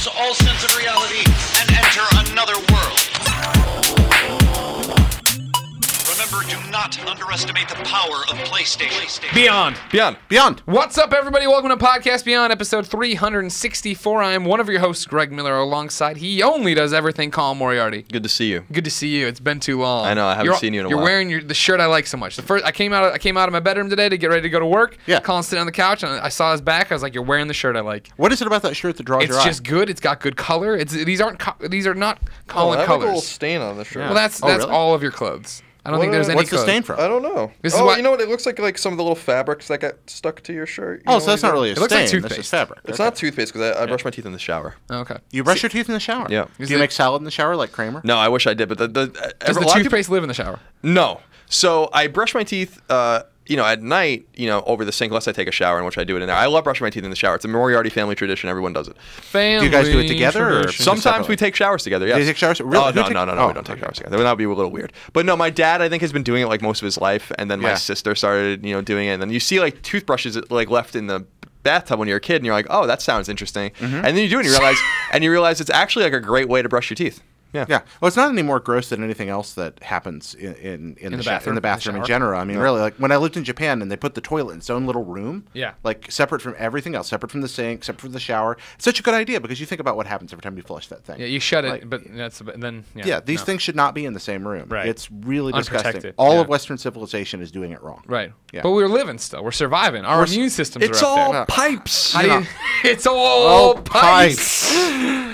lose all sense of reality and enter another world. Remember, do not underestimate the power of PlayStation. Beyond. What's up, everybody? Welcome to Podcast Beyond, episode 364. I am one of your hosts, Greg Miller, alongside he only does everything, Colin Moriarty. Good to see you. Good to see you. It's been too long. I know. I haven't seen you in a while. You're wearing the shirt I like so much. I came out of my bedroom today to get ready to go to work. Yeah. Colin's sitting on the couch, and I saw his back. I was like, "You're wearing the shirt I like." What is it about that shirt that draws your eye? It's just good. It's got good color. These are not Colin I have colors. a little stain on the shirt. Well, that's really? all of your clothes. I don't think there's any. What's the code. stain from? I don't know. You know what? It looks like some of the little fabrics that got stuck to your shirt. So that's not really a stain. looks like That's toothpaste. just fabric. It's not toothpaste because I brush my teeth in the shower. Okay. You brush your teeth in the shower? Yeah. Do you make salad in the shower like Kramer? No, I wish I did, but Does the toothpaste live in the shower? No. So I brush my teeth, at night, over the sink, unless I take a shower, in which I do it in there. I love brushing my teeth in the shower. It's a Moriarty family tradition. Everyone does it. Family Do you guys do it together, or tradition. Sometimes we take showers together. Yes. Do you take showers? Really? Oh, no, we don't take showers together. That would be a little weird. But no, my dad, I think, has been doing it like most of his life, and then my sister started, doing it. And then you see like toothbrushes like left in the bathtub when you're a kid, and you're like, oh, that sounds interesting. Mm-hmm. And then you do it, and you realize it's actually like a great way to brush your teeth. Yeah. Well, it's not any more gross than anything else that happens in the bathroom in general. I mean, really, like when I lived in Japan and they put the toilet in its own little room, like separate from everything else, separate from the sink, separate from the shower. It's such a good idea because you think about what happens every time you flush that thing. Yeah, you shut it, but then. These things should not be in the same room. Right. It's really disgusting. Unprotected. All of Western civilization is doing it wrong. Right. Yeah. But we're living still. We're surviving. Our immune systems It's are up all there. pipes. It's all pipes.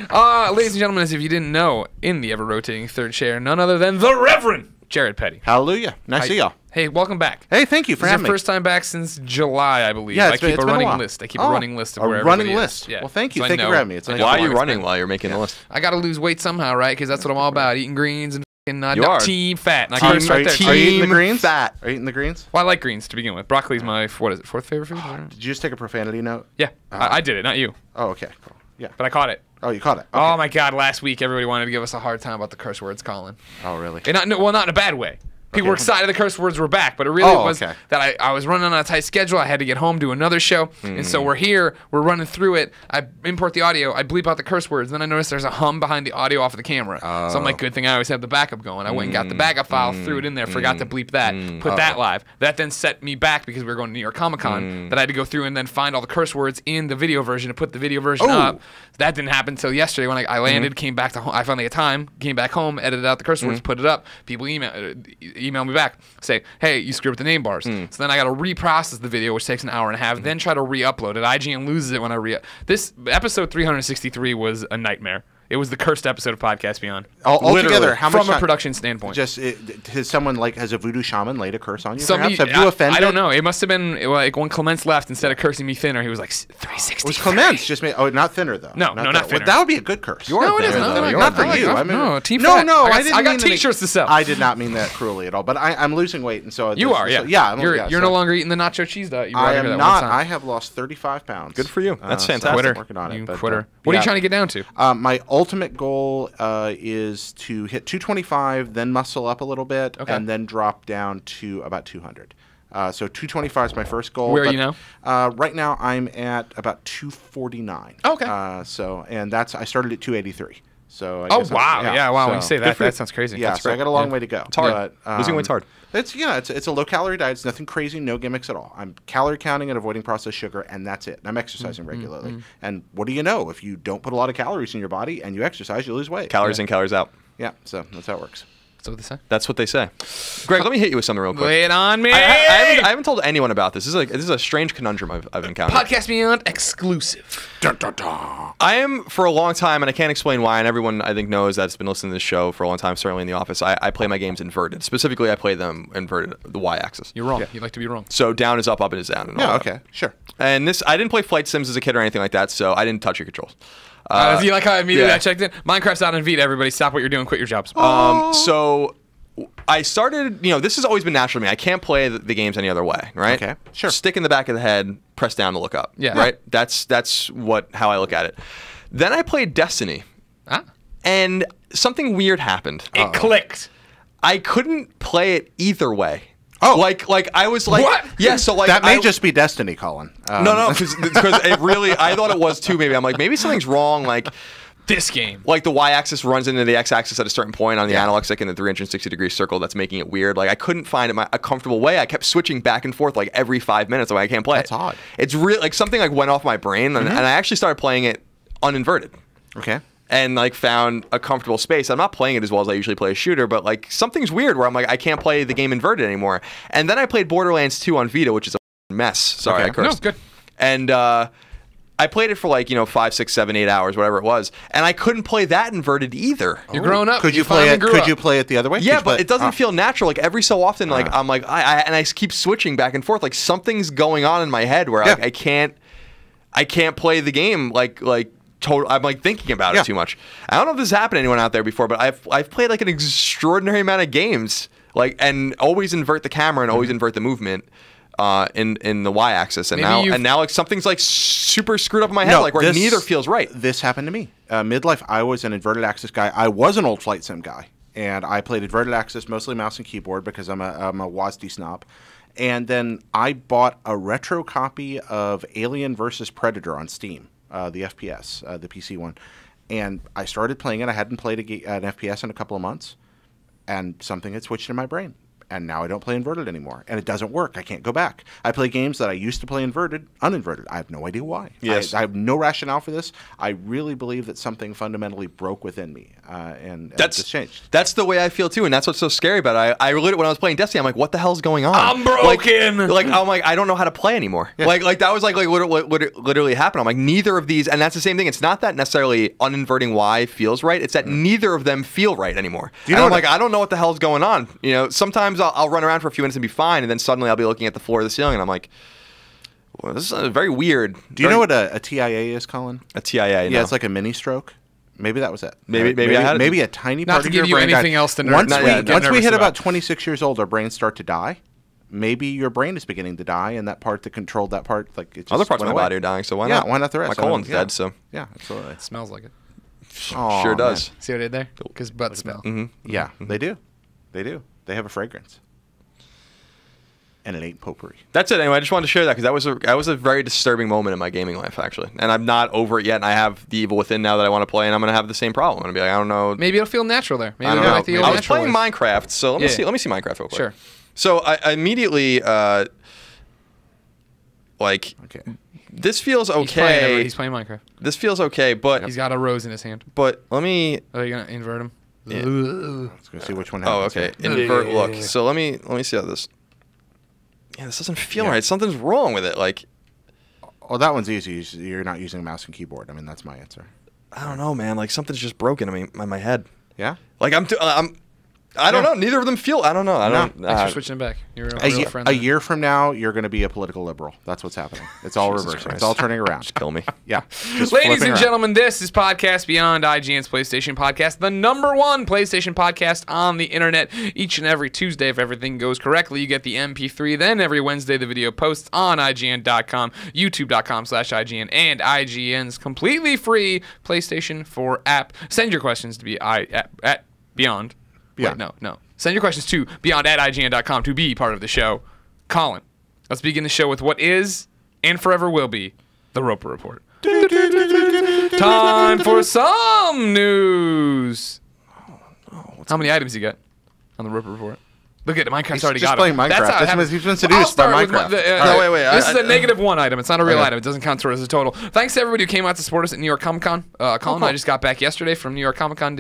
Ladies and gentlemen, as if you didn't know, in the ever-rotating third chair, none other than the Reverend Jared Petty. Hallelujah. Nice to see y'all. Hey, welcome back. Hey, thank you for This is having your me. first time back since July, I believe. Yeah, I keep it's a been a running while. list. I keep a running list of where a everybody running is. list. Yeah. Well, thank you. So Thank you for having me. It's nice. Why are you running while you're making the list? I got to lose weight somehow, right? Because that's what I'm all about, eating greens and You are. team fat. And I Are curse right there. you eating the greens? Fat. Are you eating the greens? Well, I like greens to begin with. Broccoli's my, fourth favorite food? Did you just take a profanity note? Yeah, I did it, not you. Oh, okay. Cool. Yeah. But I caught it. Oh, you caught it. Okay. Oh my God! Last week, everybody wanted to give us a hard time about the curse words, Colin. Oh, really? And not in a bad way. People were excited the curse words were back, but it really was that I was running on a tight schedule. I had to get home, do another show, and so we're here. We're running through it. I import the audio. I bleep out the curse words. Then I noticed there's a hum behind the audio off of the camera. So I'm like, good thing I always have the backup going. I went and got the backup file, threw it in there, forgot to bleep that, put that live. That then set me back because we were going to New York Comic Con. That I had to go through and then find all the curse words in the video version to put the video version up. That didn't happen until yesterday when I landed, came back to home. I finally had time, came back home, edited out the curse words, put it up. People email me back, say, hey, you screwed up the name bars. So then I got to reprocess the video, which takes an hour and a half, then try to re-upload it. IGN loses it when I This episode 363 was a nightmare. It was the cursed episode of Podcast Beyond. Altogether, how much from a time, production standpoint? Has someone has a voodoo shaman laid a curse on you? Perhaps? Have you offended? I don't know. It must have been like when Clements left. Instead of cursing me thinner, he was like 360. Was Clements just made? Oh, not thinner though. No, not thinner. Well, that would be a good curse. No, it isn't. Not for you. I mean, no, team no, fat. no. I got T-shirts to sell. I did not mean that cruelly at all. But I'm losing weight, and so you are. Yeah. You're no longer eating the nacho cheese diet. I am not. I have lost 35 pounds. Good for you. That's fantastic. Quitter. Working on it. You quitter. What are you trying to get down to? My ultimate goal is to hit 225, then muscle up a little bit, and then drop down to about 200. So 225 is my first goal. Where are you now? Right now I'm at about 249. Okay. And I started at 283. So I guess wow! Wow! So, when you say that, that sounds crazy. Yeah, so I got a long way to go. It's hard. Losing weight's hard. It's a low calorie diet. It's nothing crazy, no gimmicks at all. I'm calorie counting and avoiding processed sugar, and that's it. And I'm exercising regularly. And what do you know? If you don't put a lot of calories in your body and you exercise, you lose weight. Calories in, calories out. Yeah, so that's how it works. That's what they say. That's what they say. Greg, let me hit you with something real quick. Lay it on me. I haven't told anyone about this. This is a strange conundrum I've encountered. Podcast Beyond exclusive. Dun, dun, dun. I am, for a long time, and I can't explain why, and everyone I think knows that's been listening to this show for a long time, certainly in the office, I play my games inverted. Specifically, I play them inverted, the y-axis. You're wrong. You like to be wrong. So down is up, up is down. And all that. Okay, sure. And I didn't play Flight Sims as a kid or anything like that, so I didn't touch your controls. You like how I immediately I checked in? Minecraft's out in Vita. Everybody stop what you're doing. Quit your jobs. So I started, this has always been natural to me. I can't play the games any other way, right? Okay, sure. Stick in the back of the head, press down to look up. Yeah. Right? That's how I look at it. Then I played Destiny. And something weird happened. It clicked. I couldn't play it either way. Oh, like I was like, what? Yeah, so like that may just be destiny, Colin. No, because it really, I thought it was too. Maybe I'm like, maybe something's wrong. Like this game, like the y-axis runs into the x-axis at a certain point on the analog stick in the 360-degree circle. That's making it weird. Like I couldn't find a comfortable way. I kept switching back and forth like every 5 minutes. Like I can't play. That's odd. It's real. Like something like went off my brain, and I actually started playing it uninverted. Okay. And like found a comfortable space. I'm not playing it as well as I usually play a shooter, but like something's weird where I'm like, I can't play the game inverted anymore. And then I played Borderlands 2 on Vita, which is a mess. Sorry, I cursed. No, good. And I played it for like 5, 6, 7, 8 hours, whatever it was, and I couldn't play that inverted either. You're growing up. Could you play it? Could you play it the other way? Yeah, but it doesn't feel natural. Like every so often, like I'm like I keep switching back and forth. Like something's going on in my head where I can't play the game like. I'm like thinking about it too much. I don't know if this has happened to anyone out there before, but I've played like an extraordinary amount of games, like and always invert the camera and always invert the movement in the y-axis, and now like something's like super screwed up in my head, like where neither feels right. This happened to me. Midlife, I was an inverted axis guy. I was an old flight sim guy, and I played inverted axis, mostly mouse and keyboard because I'm a WASD snob. And then I bought a retro copy of Alien vs. Predator on Steam. The FPS, the PC one. And I started playing it. I hadn't played an FPS in a couple of months. And something had switched in my brain. And now I don't play inverted anymore. And it doesn't work. I can't go back. I play games that I used to play uninverted. I have no idea why. Yes. I have no rationale for this. I really believe that something fundamentally broke within me. And that's changed. That's the way I feel too. And that's what's so scary about it. I really, when I was playing Destiny, I'm like, what the hell's going on? I'm broken. Like I'm like, I don't know how to play anymore. Yeah. Like that was like what literally happened. I'm like, neither of these, and that's the same thing. It's not that necessarily uninverting Y feels right. It's that neither of them feel right anymore. I'm like, I don't know what the hell's going on. Sometimes I'll run around for a few minutes and be fine, and then suddenly I'll be looking at the floor of the ceiling, and I'm like, well, this is very weird. Do you know what a TIA is, Colin? A TIA, yeah, it's like a mini stroke. Maybe that was it. Maybe I had maybe a tiny not part to of give your you brain anything died. else to Once we hit about 26 years old, our brains start to die. Maybe your brain is beginning to die, and that part that controlled that part, like it just other parts of my went away. body are dying. So why not? Yeah, why not the rest? My colon's dead, so yeah, absolutely. It smells like it. Oh, sure does. See what I did there? Because butt smell. Yeah, they do. They do. They have a fragrance. And it ain't potpourri. That's it. Anyway, I just wanted to share that because that was a very disturbing moment in my gaming life, actually. And I'm not over it yet. And I have the evil within now that I want to play, and I'm going to have the same problem. I'm going to be like, I don't know. Maybe it'll feel natural there. Maybe I don't it'll know. like the old I was playing ways. Minecraft, so let me see. Let me see Minecraft real quick. Sure. So I immediately this feels okay. He's playing Minecraft. This feels okay, but he's got a rose in his hand. But let me. Are you gonna invert him? Yeah. Let's go see which one happens. Oh, okay. Invert look. So let me see how this. Yeah, this doesn't feel right. Something's wrong with it. Like, oh, that one's easy. You're not using mouse and keyboard. I mean, that's my answer. I don't know, man. Like something's just broken. I mean, in my head. Yeah. Like I don't know. Neither of them feel. I don't know. Thanks for switching back. You're a year from now, you're going to be a political liberal. That's what's happening. It's all reversing. It's all turning around. Just kill me. Yeah. Ladies and gentlemen, this is Podcast Beyond, IGN's PlayStation podcast, the #1 PlayStation podcast on the internet. Each and every Tuesday, if everything goes correctly, you get the MP3. Then every Wednesday, the video posts on ign.com, youtube.com/IGN, and IGN's completely free PlayStation 4 app. Send your questions to be at Beyond. Yeah. Wait, no. Send your questions to beyond@ign.com to be part of the show. Colin, let's begin the show with what is and forever will be the Roper Report. Time for some news. How many items you got on the Roper Report? Look at it, Minecraft's already got it. He's been seduced by Minecraft. Wait. This is a -1 item. It's not a real item. It doesn't count towards the total. Thanks to everybody who came out to support us at New York Comic Con. Colin and I just got back yesterday from New York Comic Con.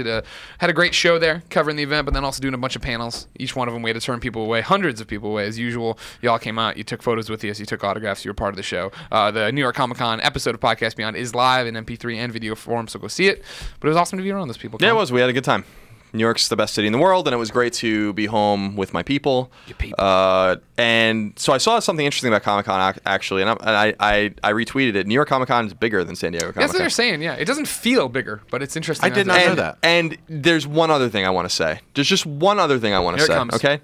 Had a great show there, covering the event, but then also doing a bunch of panels. Each one of them way to turn people away, hundreds of people away as usual. You all came out. You took photos with us. You took autographs. You were part of the show. The New York Comic Con episode of Podcast Beyond is live in MP3 and video form, so go see it. But it was awesome to be around those people. Yeah, it was. We had a good time. New York's the best city in the world, and it was great to be home with my people. And so I saw something interesting about Comic-Con, actually, and I retweeted it. New York Comic-Con is bigger than San Diego Comic-Con. That's what they're saying, yeah. It doesn't feel bigger, but it's interesting. I did not know that. And there's one other thing I want to say. There's just one other thing I want to say, okay?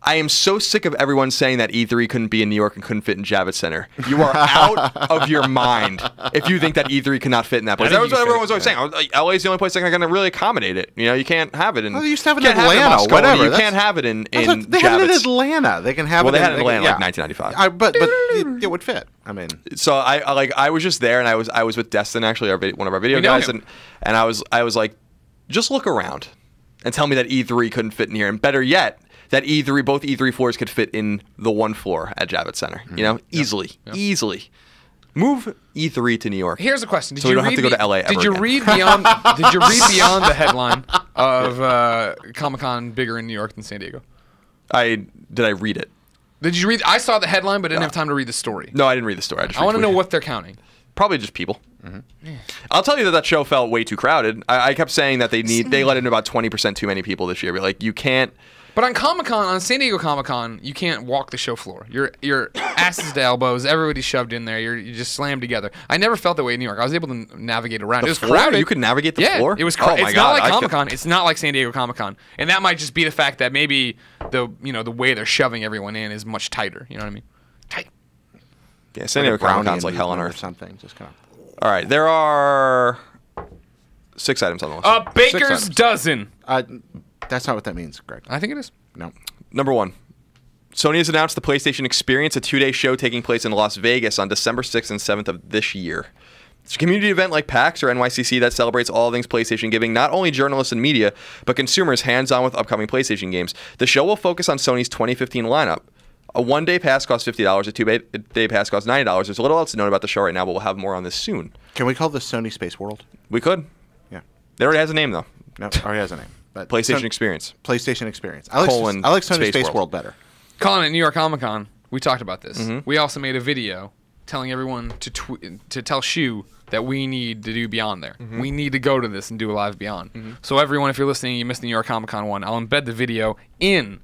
I am so sick of everyone saying that E3 couldn't be in New York and couldn't fit in Javits Center. You are out of your mind if you think that E3 cannot fit in that place. That was what everyone was always saying. LA is the only place that can really accommodate it. You can't have it in. Well, they used to have it in Atlanta, whatever. You can't have it in Javits. They had it in Atlanta. They can have it. Well, they had it in Atlanta like 1995. But it would fit. I mean, so I was just there, and I was with Destin, actually, one of our video guys, and I was like, just look around and tell me that E3 couldn't fit in here, and better yet, that both E3 floors could fit in the one floor at Javits Center. You know, easily. Move E3 to New York. Here's a question: so we don't have to go to LA ever Did you read beyond the headline of Comic-Con bigger in New York than San Diego? Did I read it? Did you read? I saw the headline, but didn't have time to read the story. No, I didn't read the story. I want to know what they're counting. Probably just people. I'll tell you that show felt way too crowded. I kept saying that they let in about 20% too many people this year. But like, you can't. But on San Diego Comic-Con, you can't walk the show floor. You're asses to elbows. Everybody's shoved in there. You're just slammed together. I never felt that way in New York. I was able to navigate around. It was crowded. You could navigate the floor? Yeah, it was crowded. It's not like Comic-Con. It's not like San Diego Comic-Con. And that might just be the fact that maybe the way they're shoving everyone in is much tighter. You know what I mean? Tight. Yeah, San Diego Comic-Con's like hell on earth. Or something. Just kind of. All right, there are 6 items on the list. A baker's dozen. That's not what that means, Greg. I think it is. No. Number 1. Sony has announced the PlayStation Experience, a 2-day show taking place in Las Vegas on December 6th and 7th of this year. It's a community event like PAX or NYCC that celebrates all things PlayStation, giving not only journalists and media, but consumers hands-on with upcoming PlayStation games. The show will focus on Sony's 2015 lineup. A 1-day pass costs $50. A 2-day pass costs $90. There's a little else to know about the show right now, but we'll have more on this soon. Can we call this Sony Space World? We could. Yeah. It already has a name, though. No, it already has a name. But PlayStation Experience. PlayStation Experience. I like Sony Space World better. Colin, at New York Comic Con, we talked about this. We also made a video telling everyone to tell Shu that we need to do Beyond there. We need to go to this and do a live Beyond. So everyone, if you're listening, you missed the New York Comic Con one, I'll embed the video in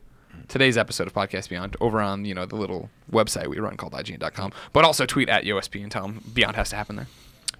today's episode of Podcast Beyond over on the little website we run called ign.com. But also tweet at USP and tell them Beyond has to happen there.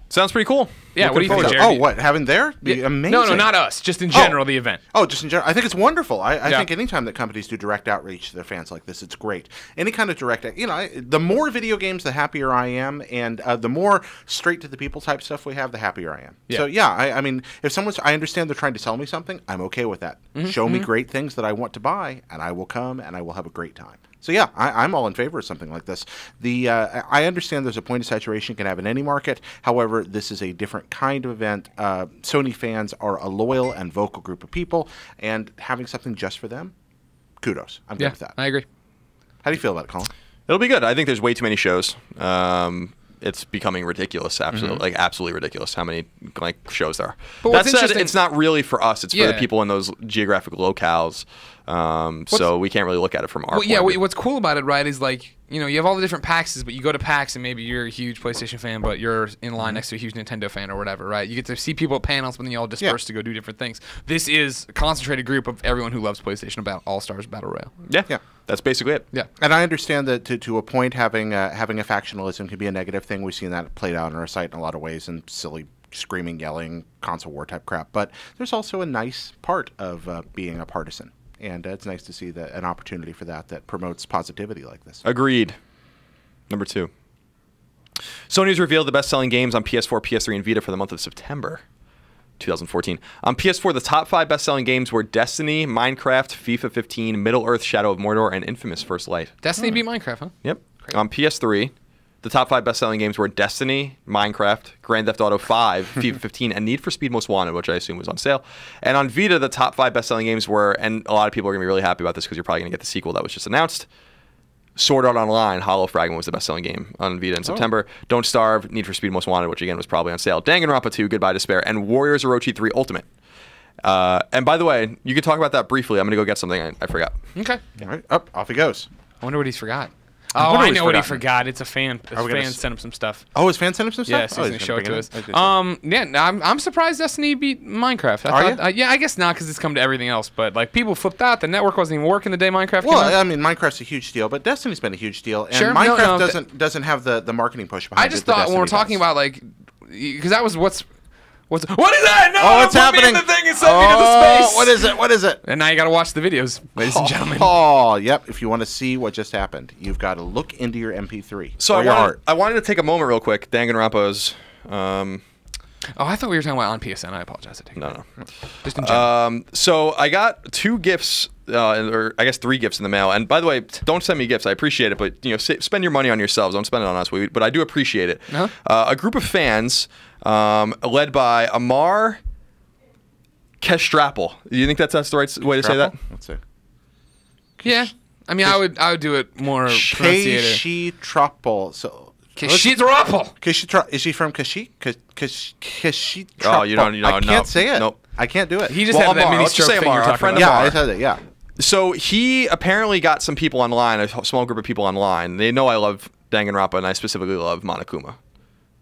Sounds pretty cool. Yeah, what do you think, Jared? Oh, what? Having there? Be amazing. No, not us. Just in general, the event. Oh, just in general. I think it's wonderful. I think anytime that companies do direct outreach to their fans like this, it's great. Any kind of direct, the more video games, the happier I am, and the more straight to the people type stuff we have, the happier I am. Yeah. So yeah, I mean, if I understand they're trying to sell me something, I'm okay with that. Show me great things that I want to buy, and I will come and I will have a great time. So yeah, I'm all in favor of something like this. I understand there's a point of saturation you can have in any market. However, this is a different kind of event. Sony fans are a loyal and vocal group of people, and having something just for them, kudos. I'm good with that. I agree. How do you feel about it, Colin? It'll be good. I think there's way too many shows. It's becoming ridiculous, absolutely ridiculous how many shows there are. But that said, it's not really for us. It's for the people in those geographic locales. So we can't really look at it from our point of view. What's cool about it, right, is you have all the different PAXs, but you go to PAX and maybe you're a huge PlayStation fan, but you're in line next to a huge Nintendo fan or whatever, right? You get to see people at panels, but then you all disperse to go do different things. This is a concentrated group of everyone who loves PlayStation All-Stars Battle Royale. Yeah. That's basically it. Yeah, and I understand that to a point, having a factionalism can be a negative thing. We've seen that played out on our site in a lot of ways, and silly screaming, yelling, console war type crap. But there's also a nice part of being a partisan, and it's nice to see an opportunity for that promotes positivity like this. Agreed. Number 2. Sony's revealed the best-selling games on PS4, PS3, and Vita for the month of September 2014. On PS4, the top 5 best-selling games were Destiny, Minecraft, FIFA 15, Middle-earth: Shadow of Mordor, and Infamous: First Light. Destiny beat Minecraft, huh? Yep. Great. On PS3, the top 5 best-selling games were Destiny, Minecraft, Grand Theft Auto 5, FIFA 15, and Need for Speed Most Wanted, which I assume was on sale. And on Vita, the top 5 best-selling games were, and a lot of people are going to be really happy about this because you're probably going to get the sequel that was just announced, Sword Art Online: Hollow Fragment was the best-selling game on Vita in September. Don't Starve, Need for Speed Most Wanted, which again was probably on sale. Danganronpa 2, Goodbye Despair, and Warriors Orochi 3 Ultimate. And by the way, you can talk about that briefly. I'm going to go get something I forgot. Okay. All right, off he goes. I wonder what he's forgot. Oh, I know what he forgot. It's a fan. Sent him some stuff. Oh, his fan sent him some stuff? Yeah, so he's going to show it to us. I'm surprised Destiny beat Minecraft. I guess not because it's come to everything else. But people flipped out. The network wasn't even working the day Minecraft came out. I mean, Minecraft's a huge deal, but Destiny's been a huge deal. And Minecraft doesn't have the marketing push behind it. I just thought when we're talking about because that was what's What is that? No, what's happening? Me in the thing and send me to the space. What is it? What is it? And now you got to watch the videos, ladies and gentlemen. Oh, yep. If you want to see what just happened, you've got to look into your MP3. So I wanted to take a moment real quick. Danganronpa's. I thought we were talking about on PSN. I apologize. No. Just in general. So I got 2 gifts, or I guess 3 gifts in the mail. And by the way, don't send me gifts. I appreciate it, but spend your money on yourselves. Don't spend it on us. But I do appreciate it. A group of fans, led by Amar Kestrapel. Do you think that's the right way to say that? Let's see. Yeah. I mean, I would do it more pronunciated. Kestrapel. So. Kestrapel. Is she from Kashi? Kashi. Oh, you don't. I can't say it. Nope. I can't do it. He just had that mini stroke thing you're talking about. Yeah, I said it. Yeah. So he apparently got some people online, a small group of people online. They know I love Danganronpa, and I specifically love Monokuma.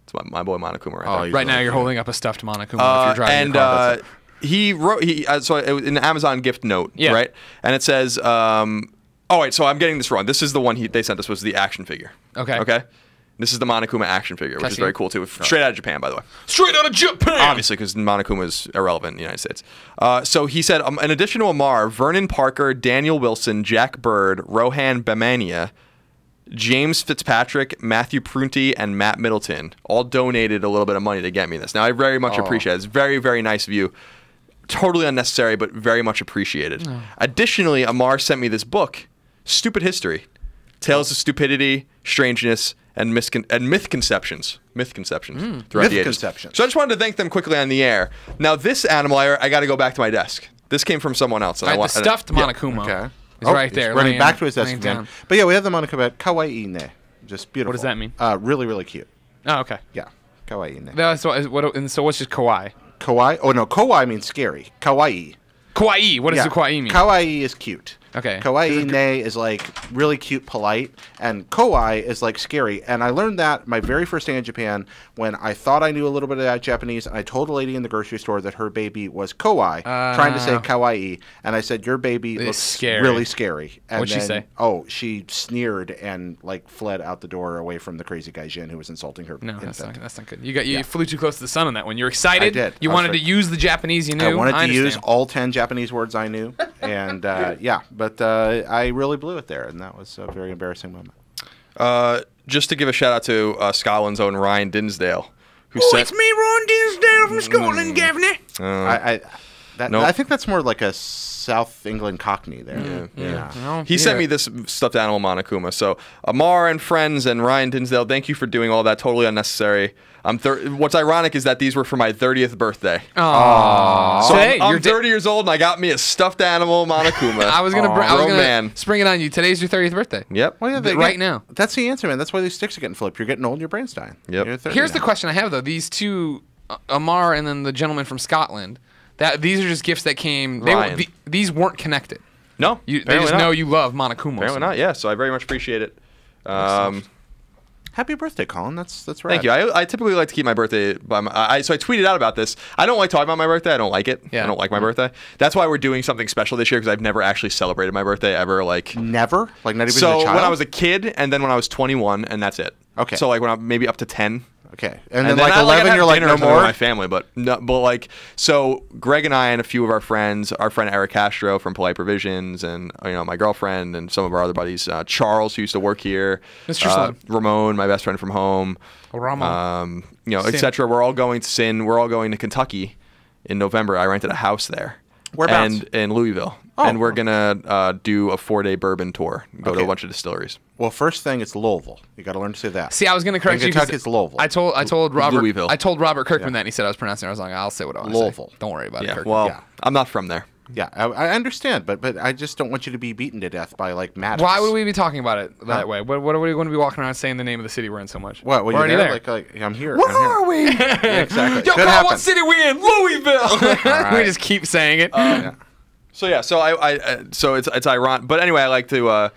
It's my boy Monokuma right there. Right now you're holding up a stuffed Monokuma if you're driving your car. He wrote so it was an Amazon gift note, right? And it says, oh wait, so I'm getting this wrong. This is the one they sent us, was the action figure. Okay. This is the Monokuma action figure, which is very cool too. Straight out of Japan, by the way. Straight out of Japan! Obviously, because Monokuma is irrelevant in the United States. So he said, in addition to Amar, Vernon Parker, Daniel Wilson, Jack Bird, Rohan Bamania, James Fitzpatrick, Matthew Prunty, and Matt Middleton all donated a little bit of money to get me this. Now, I very much appreciate it. It's very, very nice of you. Totally unnecessary, but very much appreciated. Additionally, Amar sent me this book, Stupid History, Tales of Stupidity, Strangeness, and myth-conceptions throughout the ages. So I just wanted to thank them quickly on the air. Now, this animal, I got to go back to my desk. This came from someone else. The stuffed Monokuma. Okay. Is right there. Running back to his desk again. But yeah, we have the Monokuma kawaii ne. Just beautiful. What does that mean? Really, really cute. Oh, okay. Yeah. Kawaii ne. So what's just kawaii? Kawaii? Oh, no. Kawaii means scary. Kawaii. Kawaii. What does the kawaii mean? Kawaii is cute. Okay. Kawaii ne is like really cute, polite, and kowai is like scary. And I learned that my very first day in Japan when I thought I knew a little bit of that Japanese, and I told a lady in the grocery store that her baby was kowai, trying to say kawaii, and I said, your baby looks really scary. And what'd she say? Oh, she sneered and like fled out the door away from the crazy gaijin who was insulting her. No, that's not good. You flew too close to the sun on that one. You're excited. I did. You wanted to use the Japanese you knew. I wanted to use all 10 Japanese words I knew, and yeah. But I really blew it there, and that was a very embarrassing moment. Just to give a shout out to Scotland's own Ryan Dinsdale, who said, "It's me, Ron Dinsdale from Scotland, Gavney." I think that's more like a South England Cockney there. Yeah. He sent me this stuffed animal Monokuma. So Amar and friends and Ryan Dinsdale, thank you for doing all that. Totally unnecessary. What's ironic is that these were for my 30th birthday. Aww. So I'm 30 years old and I got me a stuffed animal Monokuma. I was gonna spring it on you. Today's your 30th birthday. Yep. Well, yeah, right now. That's the answer, man. That's why these sticks are getting flipped. You're getting old and your brain's dying. Yep. Here's the question I have though. These two, Amar and then the gentleman from Scotland, these are just gifts that came. These weren't connected. No. They just know you love Monokuma. Apparently not. Yeah. So I very much appreciate it. Happy birthday, Colin. That's right. Thank you. I typically like to keep my birthday by so I tweeted out about this. I don't like talking about my birthday. I don't like it. Yeah. I don't like my birthday. That's why we're doing something special this year, because I've never actually celebrated my birthday ever. Never? Like not even as a child? So when I was a kid, and then when I was 21, and that's it. Okay. So like when I'm maybe up to 10. Okay. And then like 11, you're like, no more? With my family, but so Greg and I and a few of our friends, our friend Eric Castro from Polite Provisions, and my girlfriend and some of our other buddies, Charles, who used to work here, Ramon, my best friend from home, etc. We're all going to Kentucky in November. I rented a house there. Whereabouts? And in Louisville. And we're going to do a 4-day bourbon tour, go to a bunch of distilleries. Well, first thing, it's Louisville. You got to learn to say that. See, I was going to correct you. Kentucky, it's Louisville. I told Robert. Louisville. I told Robert Kirkman that, and he said I was pronouncing it. I was like, I'll say what I want to say. Louisville. Don't worry about it, Kirkman. Well, I'm not from there. Yeah, I understand, but I just don't want you to be beaten to death by madness. Why would we be talking about it that way? What are we going to be walking around saying the name of the city we're in so much? What? Well, you're there? Like, I'm here. Where are we? Yeah, exactly. Yo, Carl, what city we in? Louisville. Right. We just keep saying it. Yeah. So yeah, so it's ironic, but anyway, I like to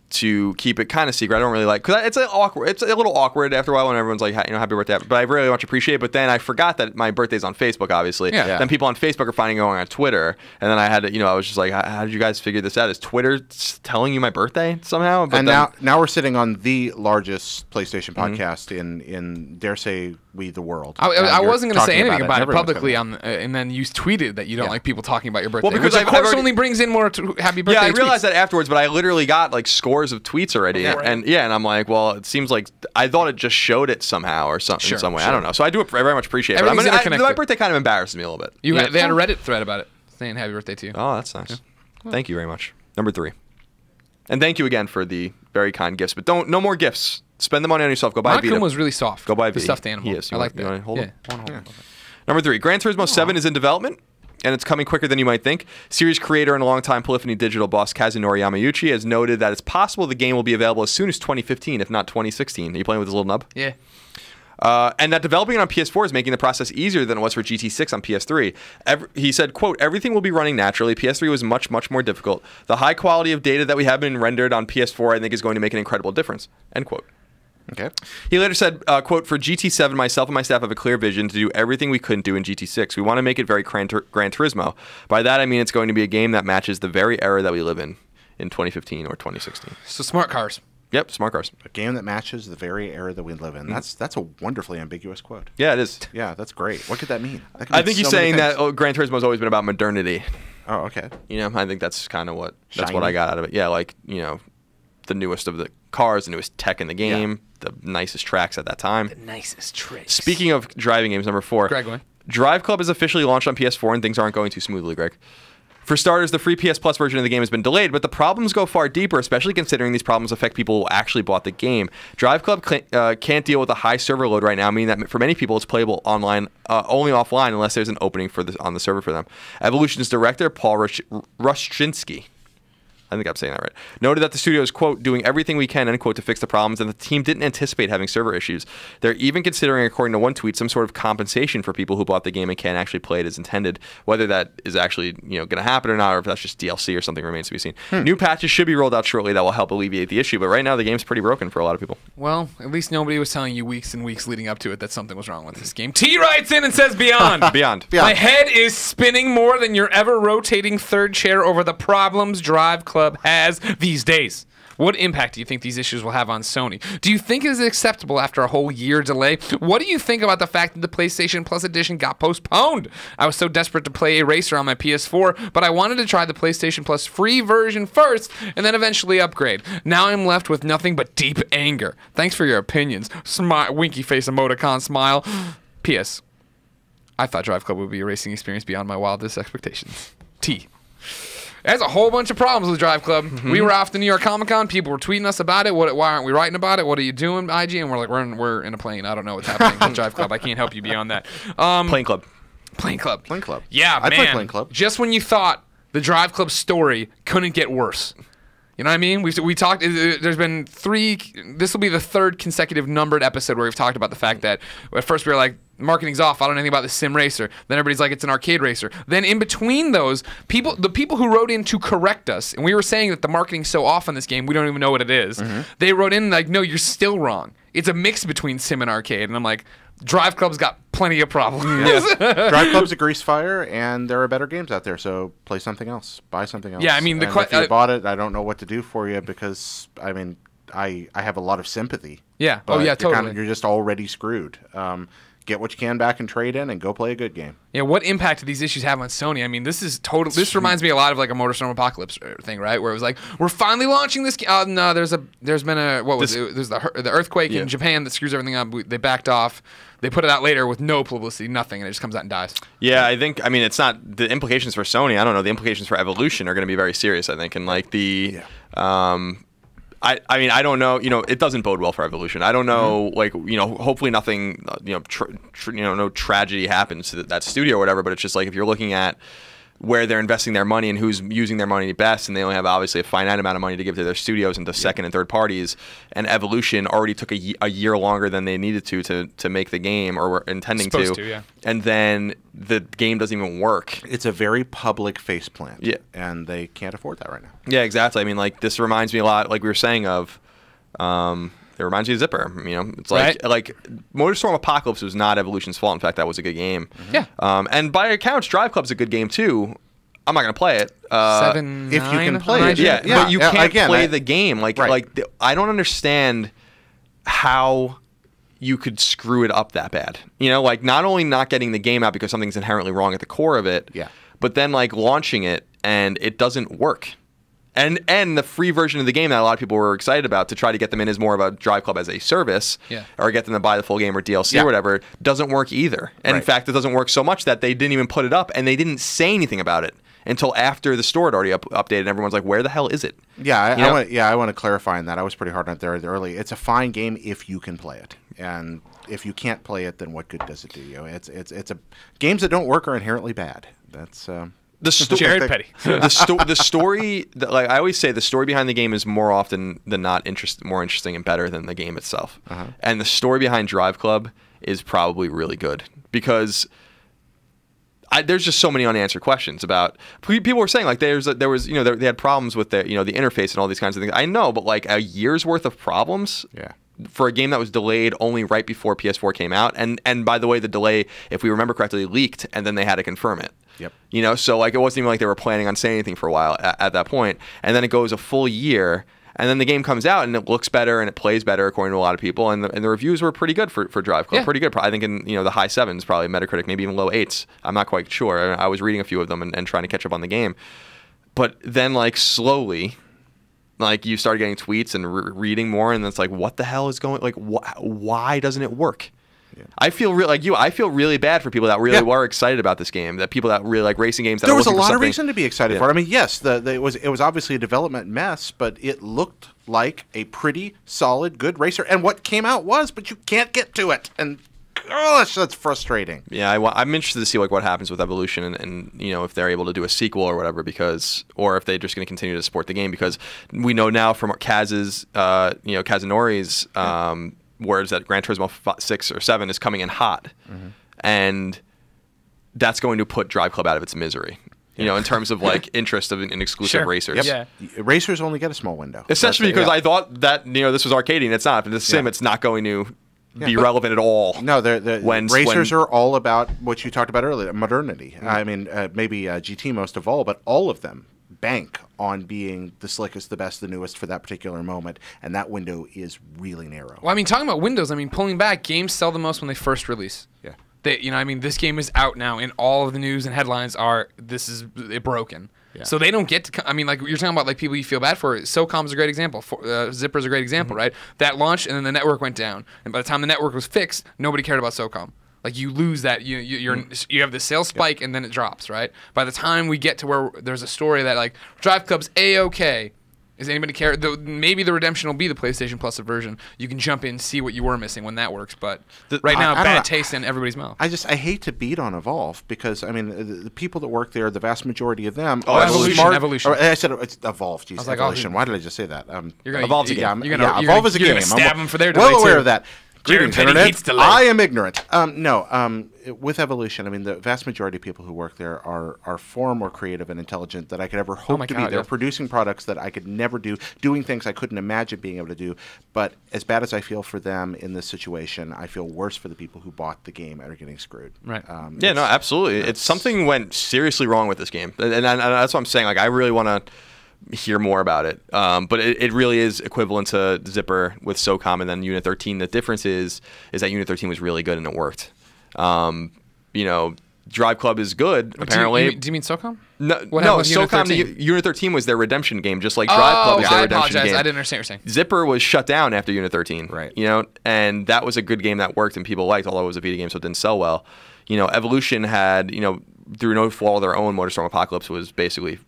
to keep it kind of secret. I don't really like, because it's a little awkward after a while when everyone's like, happy birthday. But I really much appreciate it. But then I forgot that my birthday's on Facebook, obviously. Yeah. Then people on Facebook are finding it going on Twitter. And then I had to, I was just like, how did you guys figure this out? Is Twitter telling you my birthday somehow? But and now we're sitting on the largest PlayStation podcast in dare say the world. I wasn't going to say anything about it publicly and then you tweeted that you don't like people talking about your birthday. Well, because which of course only brings in more happy birthday. Yeah, I realized that afterwards, but I literally got like scores of tweets already, and I'm like, well, it seems like I thought it just showed it somehow or something in some way. I don't know. So I do very much appreciate it. My birthday kind of embarrassed me a little bit. They had a Reddit thread about it saying happy birthday to you. Oh, that's nice. Yeah. Thank you very much. Number 3, and thank you again for the very kind gifts. But no more gifts. Spend the money on yourself. Go buy Vita. Malcolm was really soft. Go buy Vita. The stuffed animal. He is. I like that. You want to hold it? Number 3, Gran Turismo 7 is in development, and it's coming quicker than you might think. Series creator and longtime Polyphony Digital boss Kazunori Yamauchi has noted that it's possible the game will be available as soon as 2015, if not 2016. Are you playing with his little nub? Yeah. And that developing it on PS4 is making the process easier than it was for GT6 on PS3. He said, quote, everything will be running naturally. PS3 was much, much more difficult. The high quality of data that we have been rendered on PS4, I think, is going to make an incredible difference, end quote. Okay. He later said, quote, for GT7, myself and my staff have a clear vision to do everything we couldn't do in GT6. We want to make it very Gran Turismo. By that, I mean it's going to be a game that matches the very era that we live in 2015 or 2016. So smart cars. Yep, smart cars. A game that matches the very era that we live in. That's a wonderfully ambiguous quote. Yeah, it is. Yeah, that's great. What could that mean? I think he's saying that Gran Turismo has always been about modernity. Oh, okay. I think that's kind of what I got out of it. Yeah, like, the newest of the cars, the newest tech in the game, the nicest tracks at that time. The nicest tricks. Speaking of driving games, number 4. Greg, go ahead. Driveclub is officially launched on PS4 and things aren't going too smoothly, Greg. For starters, the free PS Plus version of the game has been delayed, but the problems go far deeper, especially considering these problems affect people who actually bought the game. Driveclub can't deal with a high server load right now, meaning that for many people it's playable online, only offline unless there's an opening on the server for them. Evolution's director, Paul Rushchinsky, I think I'm saying that right, noted that the studio is, quote, doing everything we can, end quote, to fix the problems, and the team didn't anticipate having server issues. They're even considering, according to one tweet, some sort of compensation for people who bought the game and can't actually play it as intended. Whether that is actually going to happen or not, or if that's just DLC or something, remains to be seen. New patches should be rolled out shortly that will help alleviate the issue, but right now the game's pretty broken for a lot of people. Well, at least nobody was telling you weeks and weeks leading up to it that something was wrong with this game. T writes in and says Beyond. Beyond. My head is spinning more than your ever-rotating third chair over the problems Driveclub has these days. What impact do you think these issues will have on Sony? Do you think it is acceptable after a whole year delay? What do you think about the fact that the PlayStation Plus edition got postponed? I was so desperate to play a racer on my PS4, but I wanted to try the PlayStation Plus free version first and then eventually upgrade. Now I'm left with nothing but deep anger. Thanks for your opinions. Winky face emoticon smile. P.S. I thought Driveclub would be a racing experience beyond my wildest expectations. T. There's a whole bunch of problems with Driveclub. Mm-hmm. We were off the New York Comic Con. People were tweeting us about it. Why aren't we writing about it? What are you doing, IG? And we're like, we're in a plane. I don't know what's happening with Driveclub. I can't help you beyond that. Plane Club. Plane Club. Yeah, I play Plane Club. Just when you thought the Driveclub story couldn't get worse. You know what I mean? We talked. There's been 3. This will be the 3rd consecutive numbered episode where we've talked about the fact that at first we were like, marketing's off. I don't know anything about the sim racer. Then everybody's like, it's an arcade racer. Then in between those, the people who wrote in to correct us, and we were saying that the marketing's so off on this game, we don't even know what it is. Mm-hmm. They wrote in like, no, you're still wrong. It's a mix between sim and arcade. And I'm like, Driveclub's got plenty of problems. Yeah. Driveclub's a grease fire, and there are better games out there. So play something else. Buy something else. Yeah, I mean, if you bought it, I don't know what to do for you because I mean, I have a lot of sympathy. Yeah. Oh yeah, totally. You're just already screwed. Get what you can back and trade in, and go play a good game. Yeah, what impact do these issues have on Sony? I mean, this reminds me a lot of like a MotorStorm Apocalypse thing, right? Where it was like, we're finally launching this game. No, there's been the earthquake in Japan that screws everything up. They backed off. They put it out later with no publicity, nothing, and it just comes out and dies. Yeah, I mean, it's not the implications for Sony. I don't know. The implications for Evolution are going to be very serious, I think, and like I mean, I don't know. It doesn't bode well for Evolution. I don't know. Mm-hmm. Hopefully nothing. No tragedy happens to that studio or whatever. But it's just like if you're looking at where they're investing their money and who's using their money best, and they only have obviously a finite amount of money to give to their studios and to second and third parties. And Evolution already took a year longer than they needed to make the game, or were intending to. And then the game doesn't even work. It's a very public faceplant. Yeah, and they can't afford that right now. Yeah, exactly. I mean, like, this reminds me a lot, like we were saying, of. It reminds me of Zipper. You know, it's like MotorStorm Apocalypse was not Evolution's fault. In fact, that was a good game. Yeah. And by accounts, Driveclub's a good game too. I'm not gonna play it. 7, if 9, you can play it, yeah. But you can't play the game. Like, I don't understand how you could screw it up that bad. You know, like, not only not getting the game out because something's inherently wrong at the core of it, but then like launching it and it doesn't work. And the free version of the game that a lot of people were excited about to try to get them in as more of a Driveclub as a service, or get them to buy the full game or DLC or whatever, doesn't work either. And in fact, it doesn't work so much that they didn't even put it up, and they didn't say anything about it until after the store had already updated. And everyone's like, "Where the hell is it?" I want to clarify on that. I was pretty hard on it there early. It's a fine game if you can play it, and if you can't play it, then what good does it do you? It's a games that don't work are inherently bad. That's Jared Petty. the story, like I always say, the story behind the game is more often than not more interesting and better than the game itself. And the story behind Driveclub is probably really good because there's just so many unanswered questions about. People were saying like there was you know they had problems with the the interface and all these kinds of things. I know, but like a year's worth of problems. Yeah. For a game that was delayed only right before PS4 came out, and by the way, the delay, if we remember correctly, leaked, and then they had to confirm it. Yep. You know, so like it wasn't even like they were planning on saying anything for a while at that point, and then it goes a full year, and then the game comes out and it looks better and it plays better according to a lot of people, and the reviews were pretty good for Driveclub, pretty good. I think in the high 7s, probably Metacritic, maybe even low 8s. I'm not quite sure. I was reading a few of them and trying to catch up on the game, but then like slowly. Like you start getting tweets and reading more, and it's like, what the hell is going? Like, why doesn't it work? Yeah. I feel I feel really bad for people that really were excited about this game. That people that really like racing games. That there was a lot of reason to be excited for it. I mean, yes, it was obviously a development mess, but it looked like a pretty solid, good racer. And what came out was, but you can't get to it, and gosh, that's frustrating. Yeah, I'm interested to see like what happens with Evolution and if they're able to do a sequel or whatever, or if they're just going to continue to support the game, because we know now from Kaz's Kazunori's words that Gran Turismo 6 or 7 is coming in hot, and that's going to put Driveclub out of its misery. In terms of like interest in exclusive racers. Yep. Yeah, racers only get a small window. Especially because I thought that this was arcading. It's not. But the sim, it's not going to be relevant at all. No, racers are all about what you talked about earlier, modernity. I mean, maybe GT most of all, but all of them bank on being the slickest, the best, the newest for that particular moment, and that window is really narrow. Well, I mean, talking about windows, I mean, pulling back, games sell the most when they first release. Yeah. This game is out now, and all of the news and headlines are, this is broken. Yeah. So they don't get to. I mean, like you're talking about, like people you feel bad for. SOCOM's a great example. Zipper's a great example, right? That launched, and then the network went down, and by the time the network was fixed, nobody cared about SOCOM. Like you lose that. You have the sales spike, and then it drops, right? By the time we get to where there's a story that like Driveclub's A-OK. Does anybody care? Maybe the redemption will be the PlayStation Plus version. You can jump in, see what you were missing when that works. But right now, bad taste in everybody's mouth. I hate to beat on Evolve because, I mean, the people that work there, the vast majority of them are Evolution. Evolution. I said it's Evolve. Jeez, Evolution. Why did I just say that? Evolve's a game. Evolve is a game. You're stab them for their delay well aware of that. Greetings, Internet. I am ignorant. With Evolution, I mean, the vast majority of people who work there are far more creative and intelligent than I could ever hope to be. They're producing products that I could never do, doing things I couldn't imagine being able to do. But as bad as I feel for them in this situation, I feel worse for the people who bought the game and are getting screwed. Right. Yeah, no, absolutely. It's something went seriously wrong with this game. And that's what I'm saying. Like, I really want to hear more about it, but it really is equivalent to Zipper with SOCOM and then Unit 13. The difference is that Unit 13 was really good and it worked. Driveclub is good apparently. Do you mean SOCOM? No, SOCOM. Unit 13 was their redemption game, just like Driveclub is their redemption game. I didn't understand what you're saying. Zipper was shut down after Unit 13, right? And that was a good game that worked and people liked, although it was a Vita game, so it didn't sell well. Evolution had, through no fault of their own, MotorStorm Apocalypse was basically,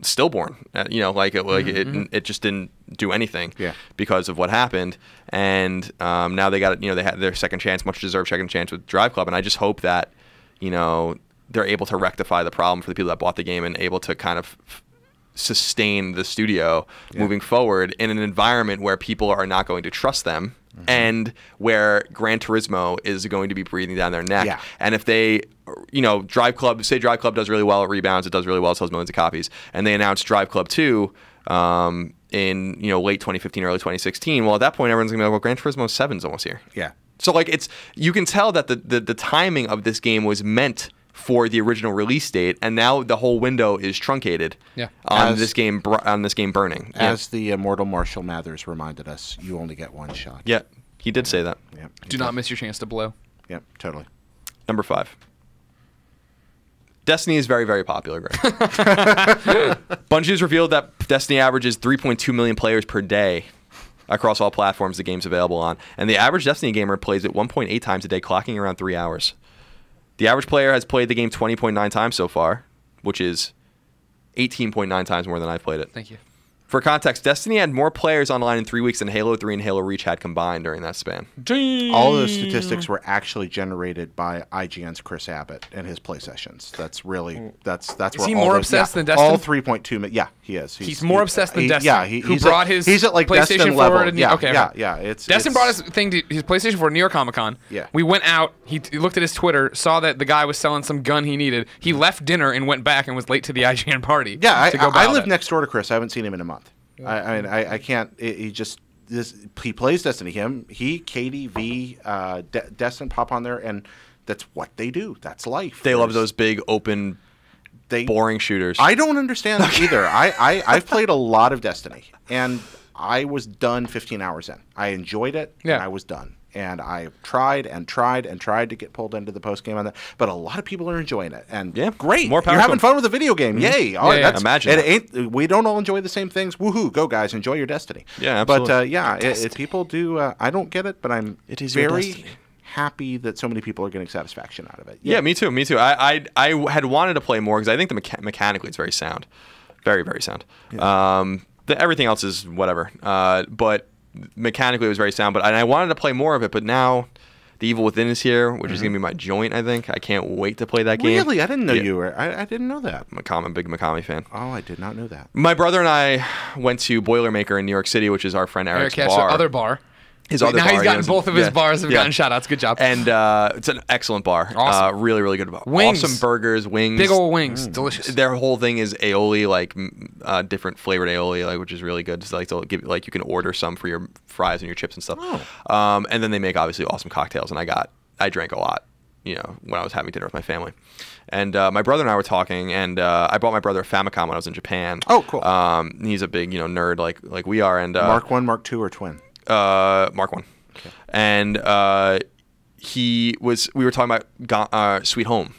stillborn. It just didn't do anything because of what happened. And now they got they had their second chance, much deserved second chance with Driveclub. And I just hope that they're able to rectify the problem for the people that bought the game and able to kind of sustain the studio moving forward in an environment where people are not going to trust them and where Gran Turismo is going to be breathing down their neck. Yeah. And if they, Driveclub does really well, it rebounds, it does really well, it sells millions of copies, and they announced Driveclub 2 in late 2015, early 2016. Well, at that point, everyone's gonna be like, well, Gran Turismo 7's almost here. Yeah. So you can tell that the timing of this game was meant for the original release date, and now the whole window is truncated on this game burning. As the immortal Marshall Mathers reminded us, you only get one shot. Yeah, he did say that. Yeah. Do not miss your chance to blow. Yep, totally. Number 5. Destiny is very, very popular, Greg. Bungie's revealed that Destiny averages 3.2 million players per day across all platforms the game's available on, and the average Destiny gamer plays it 1.8 times a day, clocking around 3 hours. The average player has played the game 20.9 times so far, which is 18.9 times more than I've played it. Thank you. For context, Destiny had more players online in 3 weeks than Halo 3 and Halo Reach had combined during that span. All those statistics were actually generated by IGN's Chris Abbott and his play sessions. That's really that's is where he all more those, obsessed than Destiny? All 3.2 million. Yeah, he is. He's more obsessed than Destiny. Yeah, who brought his he's at like PlayStation Destin 4 level. Yeah. Destin brought his PlayStation 4 to New York Comic Con. Yeah. We went out. He looked at his Twitter, saw that the guy was selling some gun he needed. He left dinner and went back and was late to the IGN party. Yeah, I live next door to Chris. I haven't seen him in a month. I mean, I can't. He plays Destiny. Katie, V, Destin pop on there, and that's what they do. That's life. They love those big, open, boring shooters. I don't understand either. I've played a lot of Destiny, and I was done 15 hours in. I enjoyed it, and I was done. And I tried to get pulled into the post game on that, but a lot of people are enjoying it. And great, more power. You're having fun with a video game. Yay! Imagine. We don't all enjoy the same things. Woohoo! Go guys, enjoy your Destiny. Yeah, absolutely. But people do. I don't get it, but I'm very happy that so many people are getting satisfaction out of it. Yeah, me too. I had wanted to play more because I think mechanically it's very sound, very, very sound. Yeah. Everything else is whatever, but mechanically it was very sound, and I wanted to play more of it, but now The Evil Within is here, which is going to be my joint, I think. I can't wait to play that game. Really? I didn't know you were. I didn't know that. I'm a big Mikami fan. Oh, I did not know that. My brother and I went to Boilermaker in New York City, which is our friend Eric's bar. Other bar. His other bar. He's gotten both of his bars have gotten shout outs. Good job. And it's an excellent bar. Awesome. Really, really good bar. Wings. Awesome burgers, wings. Big old wings. Delicious. Their whole thing is aioli, different flavored aioli, which is really good. So, you can order some for your fries and your chips and stuff. Oh. And then they make obviously awesome cocktails, and I drank a lot, when I was having dinner with my family. And my brother and I were talking, and I bought my brother a Famicom when I was in Japan. Oh, cool. He's a big, nerd like we are. And Mark 1, Mark 2, or twin? Mark 1. Okay. And we were talking about Sweet Home.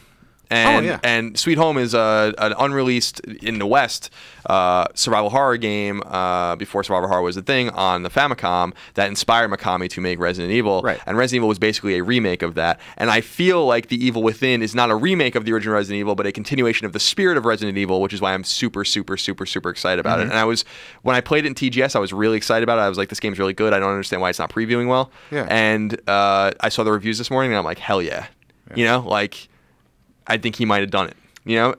And Sweet Home is an unreleased, in the West, survival horror game before survival horror was a thing on the Famicom that inspired Mikami to make Resident Evil. Right. And Resident Evil was basically a remake of that. And I feel like The Evil Within is not a remake of the original Resident Evil, but a continuation of the spirit of Resident Evil, which is why I'm super, super, super, super excited about it. And when I played it in TGS, I was really excited about it. I was like, this game's really good. I don't understand why it's not previewing well. Yeah. And I saw the reviews this morning, and I'm like, hell yeah. I think he might have done it,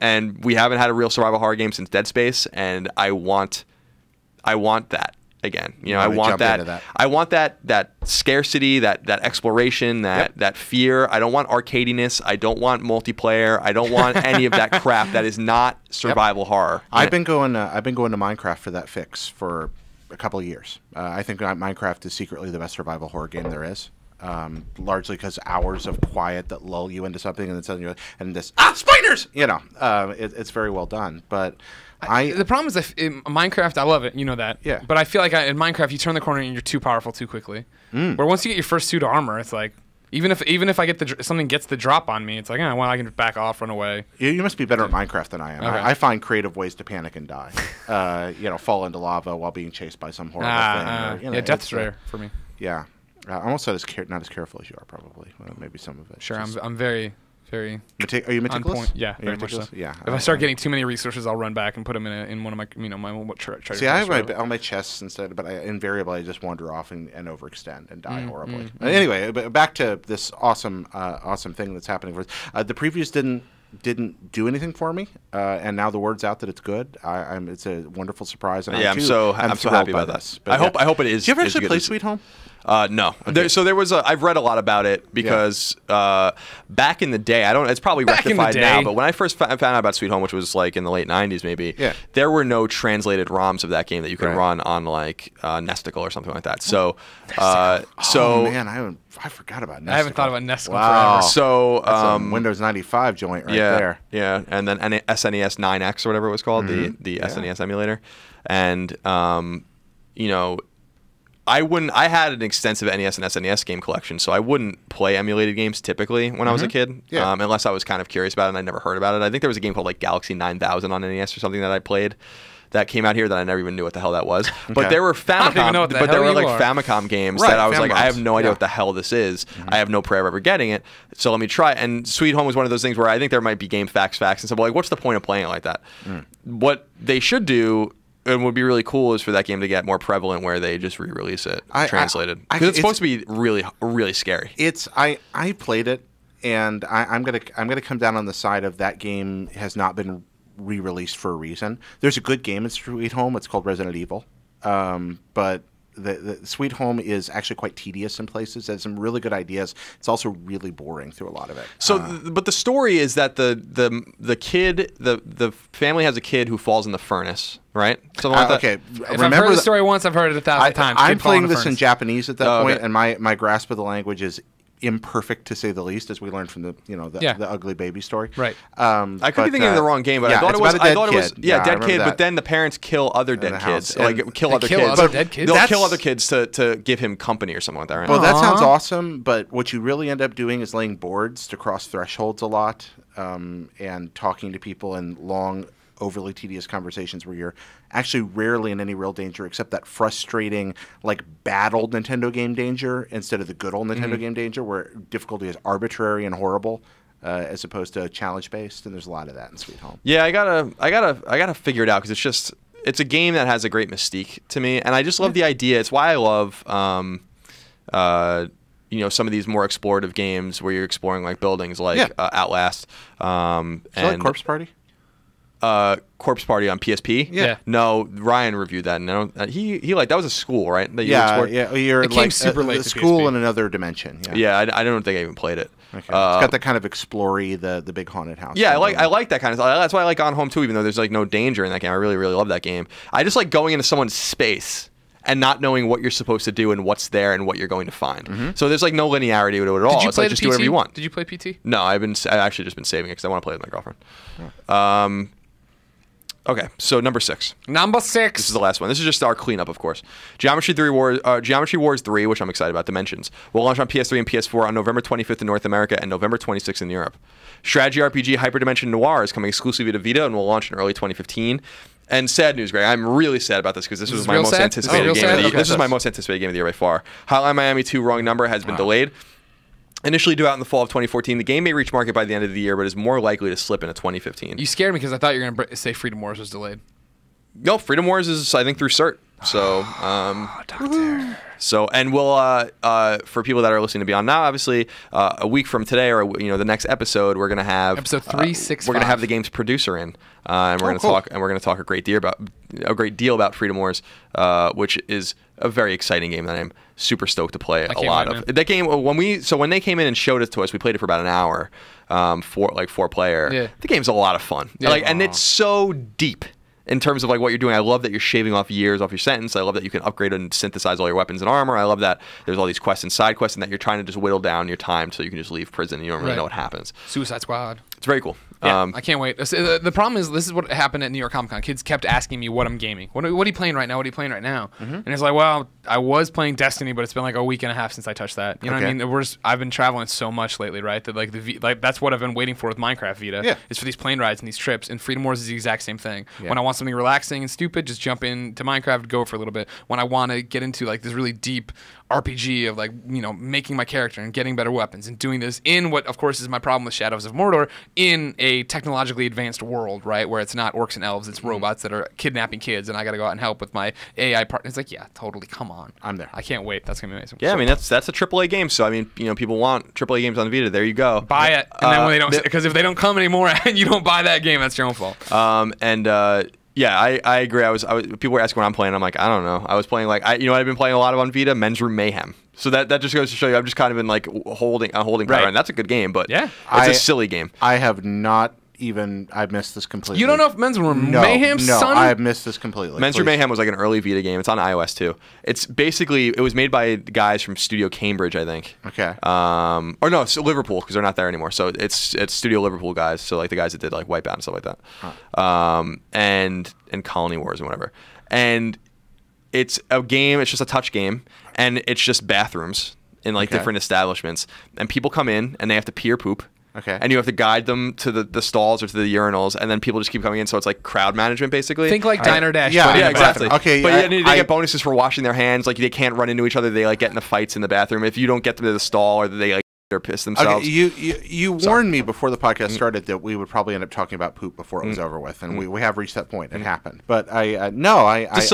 and we haven't had a real survival horror game since Dead Space, and I want that again. I want that. I want that scarcity, that exploration, that fear. I don't want arcadiness. I don't want multiplayer. I don't want any of that crap that is not survival horror. I've been going to Minecraft for that fix for a couple of years. I think Minecraft is secretly the best survival horror game there is. Largely because hours of quiet that lull you into something, and then suddenly spiders! It's very well done. But the problem is in Minecraft, I love it. You know that. Yeah. But I feel like in Minecraft, you turn the corner and you're too powerful too quickly. Where once you get your first suit of armor, it's like even if I get something gets the drop on me, it's like I can just back off, run away. You must be better at Minecraft than I am. Okay. I find creative ways to panic and die. Fall into lava while being chased by some horrible thing. Death's rare for me. Yeah. I'm also not as careful as you are, probably. Well, maybe some of it. Sure, I'm very, very. Are you meticulous? On point. Yeah, very much so. Yeah. If I start getting too many resources, I'll run back and put them in one of my See, I have all my chests instead, but invariably I just wander off and overextend and die horribly. Anyway, back to this awesome thing that's happening for us. The previews didn't didn't do anything for me, and now the word's out that it's good. It's a wonderful surprise, and I'm so happy about this. I hope it is. Did you ever actually play Sweet Home? No. Okay. There was I've read a lot about it because back in the day, it's probably rectified now, but when I first found out about Sweet Home, which was like in the late 90s maybe, there were no translated ROMs of that game that you could run on like Nesticle or something like that. So man, I forgot about Nesticle. I haven't thought about Nesticle forever. So that's a Windows 95 joint there. Yeah, and then SNES 9X or whatever it was called, the SNES emulator. And I had an extensive NES and SNES game collection, so I wouldn't play emulated games typically when I was a kid, unless I was kind of curious about it and I'd never heard about it. I think there was a game called like Galaxy 9000 on NES or something that I played that came out here that I never even knew what the hell that was. Okay. But there were Famicom games that I was like, I have no idea what the hell this is. I have no prayer of ever getting it, so let me try it. And Sweet Home was one of those things where I think there might be game facts, and so like, what's the point of playing it like that? What they should do, and would be really cool, is for that game to get more prevalent, where they just re-release it translated, because it's supposed to be really, really scary. I played it, and I'm gonna come down on the side of that game has not been re-released for a reason. There's a good game in Sweet Home. It's called Resident Evil, but the Sweet Home is actually quite tedious in places. It has some really good ideas. It's also really boring through a lot of it. So, but the story is that the family has a kid who falls in the furnace, right? Something like that. Okay. If I've heard the story once, I've heard it 1,000 times. I'm playing this in Japanese at that point, and my grasp of the language is imperfect, to say the least, as we learned from the ugly baby story. Right. I could be thinking of the wrong game, but I thought it was dead kid. But then the parents kill other dead kids, kill other kids. They'll kill other kids to give him company or something like that. Right? Well, that sounds awesome, but what you really end up doing is laying boards to cross thresholds a lot, and talking to people in long, overly tedious conversations where you're actually rarely in any real danger, except that frustrating, like, bad old Nintendo game danger instead of the good old Nintendo game danger, where difficulty is arbitrary and horrible, as opposed to challenge based. And there's a lot of that in Sweet Home. Yeah, I gotta figure it out, because it's a game that has a great mystique to me, and I just love the idea. It's why I love some of these more explorative games where you're exploring like buildings, like Outlast. Like Corpse Party. Corpse Party on PSP. Yeah. No, Ryan reviewed that. No, he like, that was a school, right? That You're it came super late. To school PSP. in another dimension. I don't think I even played it. Okay. It's got that kind of explory, the big haunted house. Yeah, I like that kind of stuff. That's why I like Gone Home too, even though there's like no danger in that game. I really, really love that game. I just like going into someone's space and not knowing what you're supposed to do and what's there and what you're going to find. So there's like no linearity to it at all. It's like just do whatever you want. Did you play PT? No, I've actually just been saving it because I want to play it with my girlfriend. Okay, so number 6. Number 6. This is the last one. This is just our cleanup, of course. Geometry Wars 3, which I'm excited about. Dimensions will launch on PS3 and PS4 on November 25th in North America and November 26th in Europe. Strategy RPG Hyperdimension Noir is coming exclusively to Vita and will launch in early 2015. And sad news, Greg. I'm really sad about this because this was my most anticipated game of the year. This is my most anticipated game of the year by far. Hotline Miami 2 Wrong Number has been delayed. Initially due out in the fall of 2014, the game may reach market by the end of the year, but is more likely to slip into 2015. You scared me because I thought you were going to say Freedom Wars was delayed. No, Freedom Wars is, I think, through cert. So, Doctor. So, and we'll for people that are listening to Beyond now, obviously, a week from today, or the next episode, we're gonna have episode 365. We're gonna have the game's producer in, and we're gonna talk a great deal about Freedom Wars, which is a very exciting game that I'm super stoked to play a lot of. That game, when they came in and showed it to us, we played it for about an hour, four player. Yeah. The game's a lot of fun. Yeah. And it's so deep in terms of like what you're doing. I love that you're shaving off years off your sentence. I love that you can upgrade and synthesize all your weapons and armor. I love that there's all these quests and side quests, and that you're trying to just whittle down your time so you can just leave prison and you don't really know what happens. Suicide Squad. It's very cool. Yeah, I can't wait. The problem is, this is what happened at New York Comic Con. Kids kept asking me what I'm gaming. What are you playing right now? What are you playing right now? And it's like, well, I was playing Destiny, but it's been like a week and a half since I touched that. You know what I mean? I've been traveling so much lately, right? That that's what I've been waiting for with Minecraft Vita. Yeah. Is for these plane rides and these trips. And Freedom Wars is the exact same thing. Yeah. When I want something relaxing and stupid, just jump into Minecraft, go for a little bit. When I want to get into like this really deep RPG of like, you know, making my character and getting better weapons and doing this in what, of course, is my problem with Shadows of Mordor, in a technologically advanced world, right, where it's not orcs and elves, it's robots that are kidnapping kids, and I got to go out and help with my AI partner. It's like, yeah, totally, come on. I'm there. I can't wait. That's going to be amazing. Yeah, I mean, that's a AAA game, so, I mean, you know, people want AAA games on Vita. There you go. Buy it, and then when they don't, because if they don't come anymore and you don't buy that game, that's your own fault. Yeah, I agree. I was people were asking what I'm playing. I'm like, I don't know. I was playing like you know what I've been playing a lot of on Vita, Men's Room Mayhem. So that just goes to show you I've just kind of been like holding power, and that's a good game, but yeah, it's a silly game. I have not even I missed this completely. You don't know if Men's Room Mayhem, son? No, I have missed this completely. Men's Room Mayhem was like an early Vita game. It's on iOS too. It's basically it was made by guys from Studio Cambridge, I think. Okay. Or no, it's Liverpool because they're not there anymore. So it's Studio Liverpool guys. So like the guys that did like Wipeout and stuff like that. Huh. And Colony Wars and whatever. And it's a game. It's just a touch game, and it's just bathrooms in like different establishments, and people come in and they have to pee or poop. Okay. And you have to guide them to the stalls or to the urinals, and then people just keep coming in. So it's like crowd management, basically. Think like Diner Dash. Yeah, exactly. Okay. But they get bonuses for washing their hands. Like they can't run into each other. They like get into fights in the bathroom. If you don't get them to the stall, or they like or piss themselves. Okay, you warned me before the podcast started that we would probably end up talking about poop before it was over with, and we have reached that point. It happened, but it's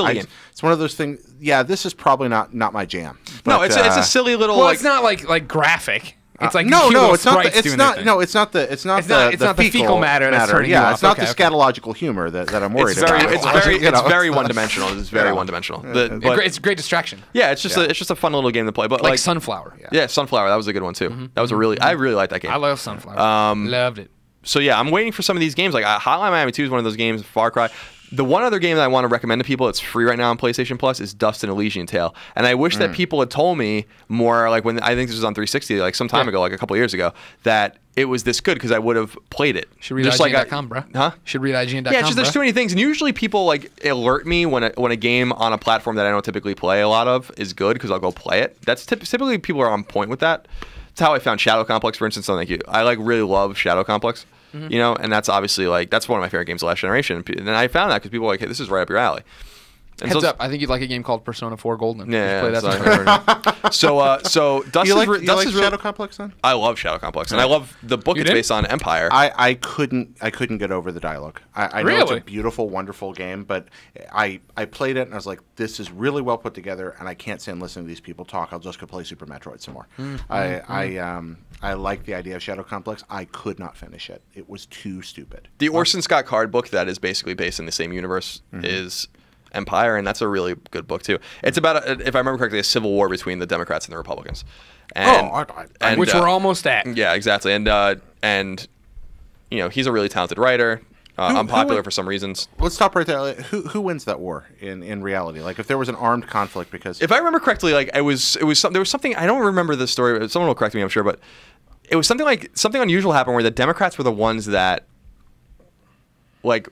one of those things. Yeah, this is probably not my jam. But, no, it's a silly little. Well, it's not like graphic. It's like it's not the fecal matter. That's turning you off. It's not the scatological humor that I'm worried about. It's very one dimensional. It's very one dimensional. It's a great distraction. Yeah, it's just a fun little game to play. But like Sunflower. Yeah, Sunflower. That was a good one too. That was I really liked that game. I love Sunflower. Loved it. So yeah, I'm waiting for some of these games. Like Hotline Miami 2 is one of those games. Far Cry. The one other game that I want to recommend to people that's free right now on PlayStation Plus is Dust and Elysian Tale. And I wish that people had told me more, like when I think this was on 360, like some time ago, like a couple years ago, that it was this good because I would have played it. Should read IGN.com, bro. Huh? Should read IGN.com. Yeah, there's too many things. And usually people like alert me when a game on a platform that I don't typically play a lot of is good because I'll go play it. That's typically people are on point with that. That's how I found Shadow Complex, for instance. So thank you. I like really love Shadow Complex. You know, and that's obviously like that's one of my favorite games of last generation. And I found that because people were like, hey, this is right up your alley. And Heads up, I think you'd like a game called Persona 4 Golden. Yeah, play that so Dust you is like Shadow Complex then? I love Shadow Complex, and I love the book. It's based on Empire. I couldn't get over the dialogue. I know it's a beautiful, wonderful game, but I played it and I was like, this is really well put together, and I can't stand listening to these people talk. I'll just go play Super Metroid some more. I like the idea of Shadow Complex. I could not finish it. It was too stupid. The Orson Scott Card book that is basically based in the same universe is Empire, and that's a really good book too. It's about, if I remember correctly, a civil war between the Democrats and the Republicans, and which we're almost at. Yeah, exactly. And you know, he's a really talented writer. Unpopular for some reasons. Let's stop right there. Who wins that war in reality? Like, if there was an armed conflict, because if I remember correctly, like there was something, I don't remember the story. Someone will correct me, I'm sure, but it was something unusual happened where the Democrats were the ones that like.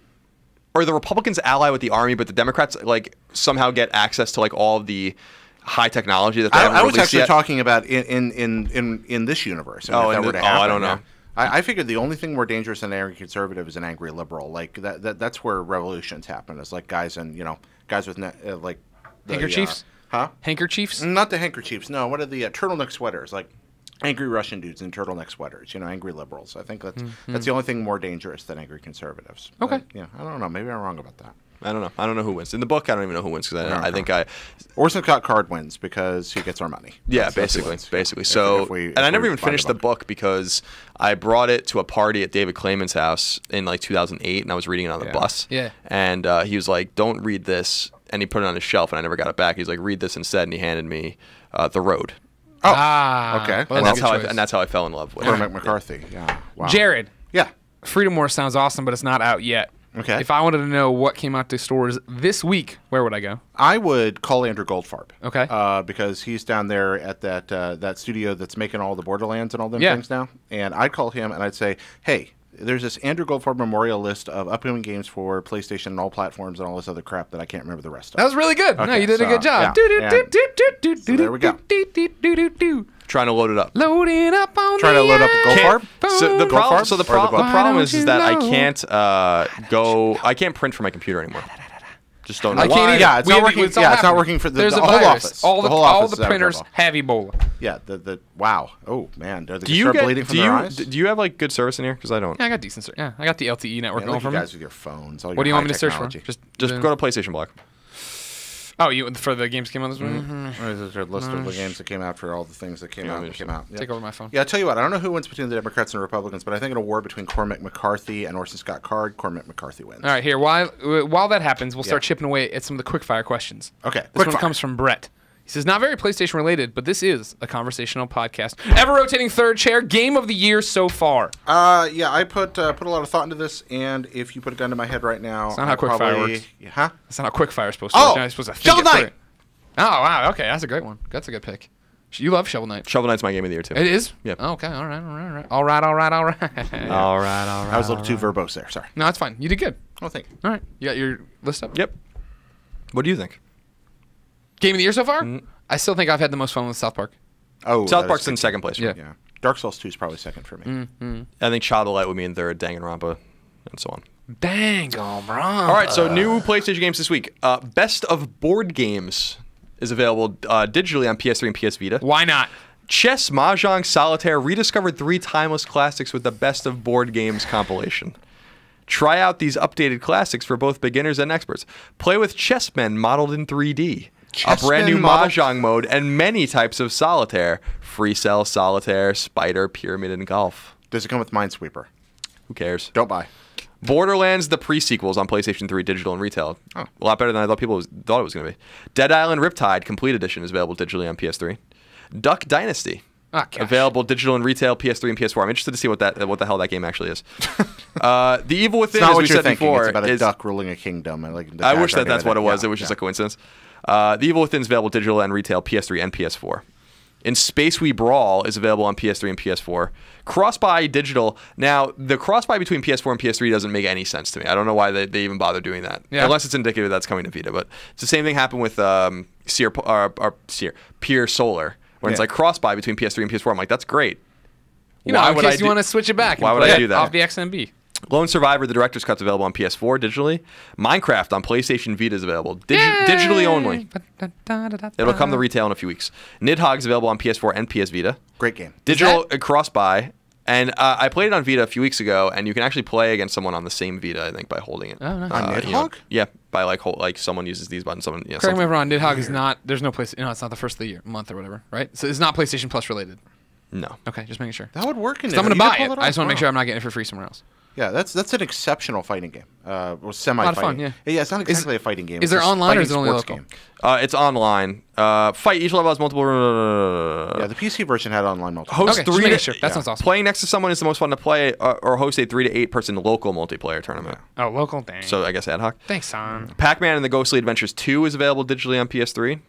Or the Republicans ally with the army, but the Democrats like somehow get access to like all of the high technology that they haven't I was actually yet. Talking about in this universe. I don't know. I figured the only thing more dangerous than an angry conservative is an angry liberal. Like that's where revolutions happen. It's like guys with like handkerchiefs. Huh? Handkerchiefs? Not the handkerchiefs. No. What are the turtleneck sweaters? Like angry Russian dudes in turtleneck sweaters, angry liberals. I think that's the only thing more dangerous than angry conservatives. Okay. I don't know. Maybe I'm wrong about that. I don't know. I don't know who wins. In the book, I don't even know who wins because I think Orson Scott Card wins because he gets our money. Yeah, basically. So, and I never even finished the book because I brought it to a party at David Clayman's house in like 2008, and I was reading it on the bus. Yeah. And he was like, "Don't read this," and he put it on his shelf, and I never got it back. He's like, "Read this instead," and he handed me The Road. Oh, okay. Well, and that's how I fell in love with Cormac McCarthy. Yeah. Wow. Jared. Yeah. Freedom Wars sounds awesome, but it's not out yet. Okay. If I wanted to know what came out to stores this week, where would I go? I would call Andrew Goldfarb. Okay. Because he's down there at that studio that's making all the Borderlands and all them things now. And I'd call him and I'd say, hey, there's this Andrew Goldfarb memorial list of upcoming games for PlayStation and all platforms and all this other crap that I can't remember the rest of. That was really good. Okay, no, you did a good job. Yeah. So there we go. Trying to load it up. Loading up on Trying to load up Goldfarb? So the problem is that I can't I can't print from my computer anymore. Just don't know I why. can't either. Yeah, it's not working. It's all Yeah, it's not happening. working for the There's a whole virus. office. All The whole all office the is out of printers trouble. have Ebola. Yeah, wow. Oh man, are they Do you start get? bleeding from Do their you? eyes? Do you have like good service in here? Because I don't. Yeah, I got decent. Yeah, I got the LTE network Man, going look for you me. guys with your phones. What do you want me to search for? Just go to PlayStation Black. Oh, you for the games came out this week? What is it? List of the games that came out for all the things that came out. Yep. Take over my phone. Yeah, I'll tell you what. I don't know who wins between the Democrats and Republicans, but I think in a war between Cormac McCarthy and Orson Scott Card, Cormac McCarthy wins. All right, here. While that happens, we'll start chipping away at some of the quickfire questions. Okay. This one comes from Brett. He says, not very PlayStation related, but this is a conversational podcast. Ever rotating third chair, game of the year so far. Yeah, I put a lot of thought into this, and if you put a gun to my head right now, That's not how quickfire works. Huh? That's not how quickfire is supposed to work. You're supposed to think Shovel it through. Knight! Oh, wow. Okay, that's a great one. That's a good pick. You love Shovel Knight. Shovel Knight's my game of the year too. It is? Yep. Oh, okay. All right. I was a little too verbose there. Sorry. No, that's fine. You did good. Oh, thank you. All right. You got your list up? Yep. What do you think? Game of the year so far? I still think I've had the most fun with South Park. Oh, South Park's in second place. Yeah. Yeah. Dark Souls 2 is probably second for me. I think Child of Light would be in third, Danganronpa, and so on. Danganronpa. All right, so new PlayStation games this week. Best of Board Games is available digitally on PS3 and PS Vita. Why not? Chess, Mahjong, Solitaire rediscovered 3 timeless classics with the Best of Board Games compilation. Try out these updated classics for both beginners and experts. Play with chessmen modeled in 3D. A brand new Mahjong mode and many types of Solitaire. Free Cell, Solitaire, Spider, Pyramid, and Golf. Does it come with Minesweeper? Who cares? Don't buy. Borderlands, the pre-sequels on PlayStation 3 digital and retail. Oh. A lot better than I thought thought it was going to be. Dead Island Riptide Complete Edition is available digitally on PS3. Duck Dynasty. Oh, gosh. Available digital and retail, PS3 and PS4. I'm interested to see what the hell that game actually is. The Evil Within, as we said before, it's about a is duck ruling a kingdom. I wish that's what it was. It was just a coincidence. The Evil Within is available digital and retail, PS3 and PS4. In Space We Brawl is available on PS3 and PS4. Cross-buy digital. Now, the cross-buy between PS4 and PS3 doesn't make any sense to me. I don't know why they even bother doing that. Yeah. Unless it's indicative that's coming to Vita. But it's the same thing happened with Pier Solar, where it's like cross-buy between PS3 and PS4. I'm like, that's great. In case you want to switch it back. Why would I do that? Off the XMB. Lone Survivor, the Director's Cut's available on PS4 digitally. Minecraft on PlayStation Vita is available digitally only. It'll come to retail in a few weeks. Nidhogg's available on PS4 and PS Vita. Great game. Digital cross-buy. And I played it on Vita a few weeks ago, and you can actually play against someone on the same Vita, I think, by holding it. Oh, nice. On Nidhogg? Yeah, by like someone uses these buttons. Correct me if I'm wrong. Nidhogg is not. There's no place. It's not the first of the year, month or whatever, right? So it's not PlayStation Plus related. No. Okay, just making sure. That would work in it. I'm going to buy it. I just want to make sure I'm not getting it for free somewhere else. Yeah, that's an exceptional fighting game. Well, semi-fighting. A lot of fun, yeah. Yeah, it's not exactly a fighting game. Is there online or is it only local? Game. It's online. Each level has multiple. Yeah, the PC version had online multiplayer. Host okay, 3 to sure. That sounds awesome. Playing next to someone is the most fun to play, or host a 3 to 8 person local multiplayer tournament. Oh, local? Dang. So I guess ad hoc. Thanks, son. Pac-Man and the Ghostly Adventures 2 is available digitally on PS3.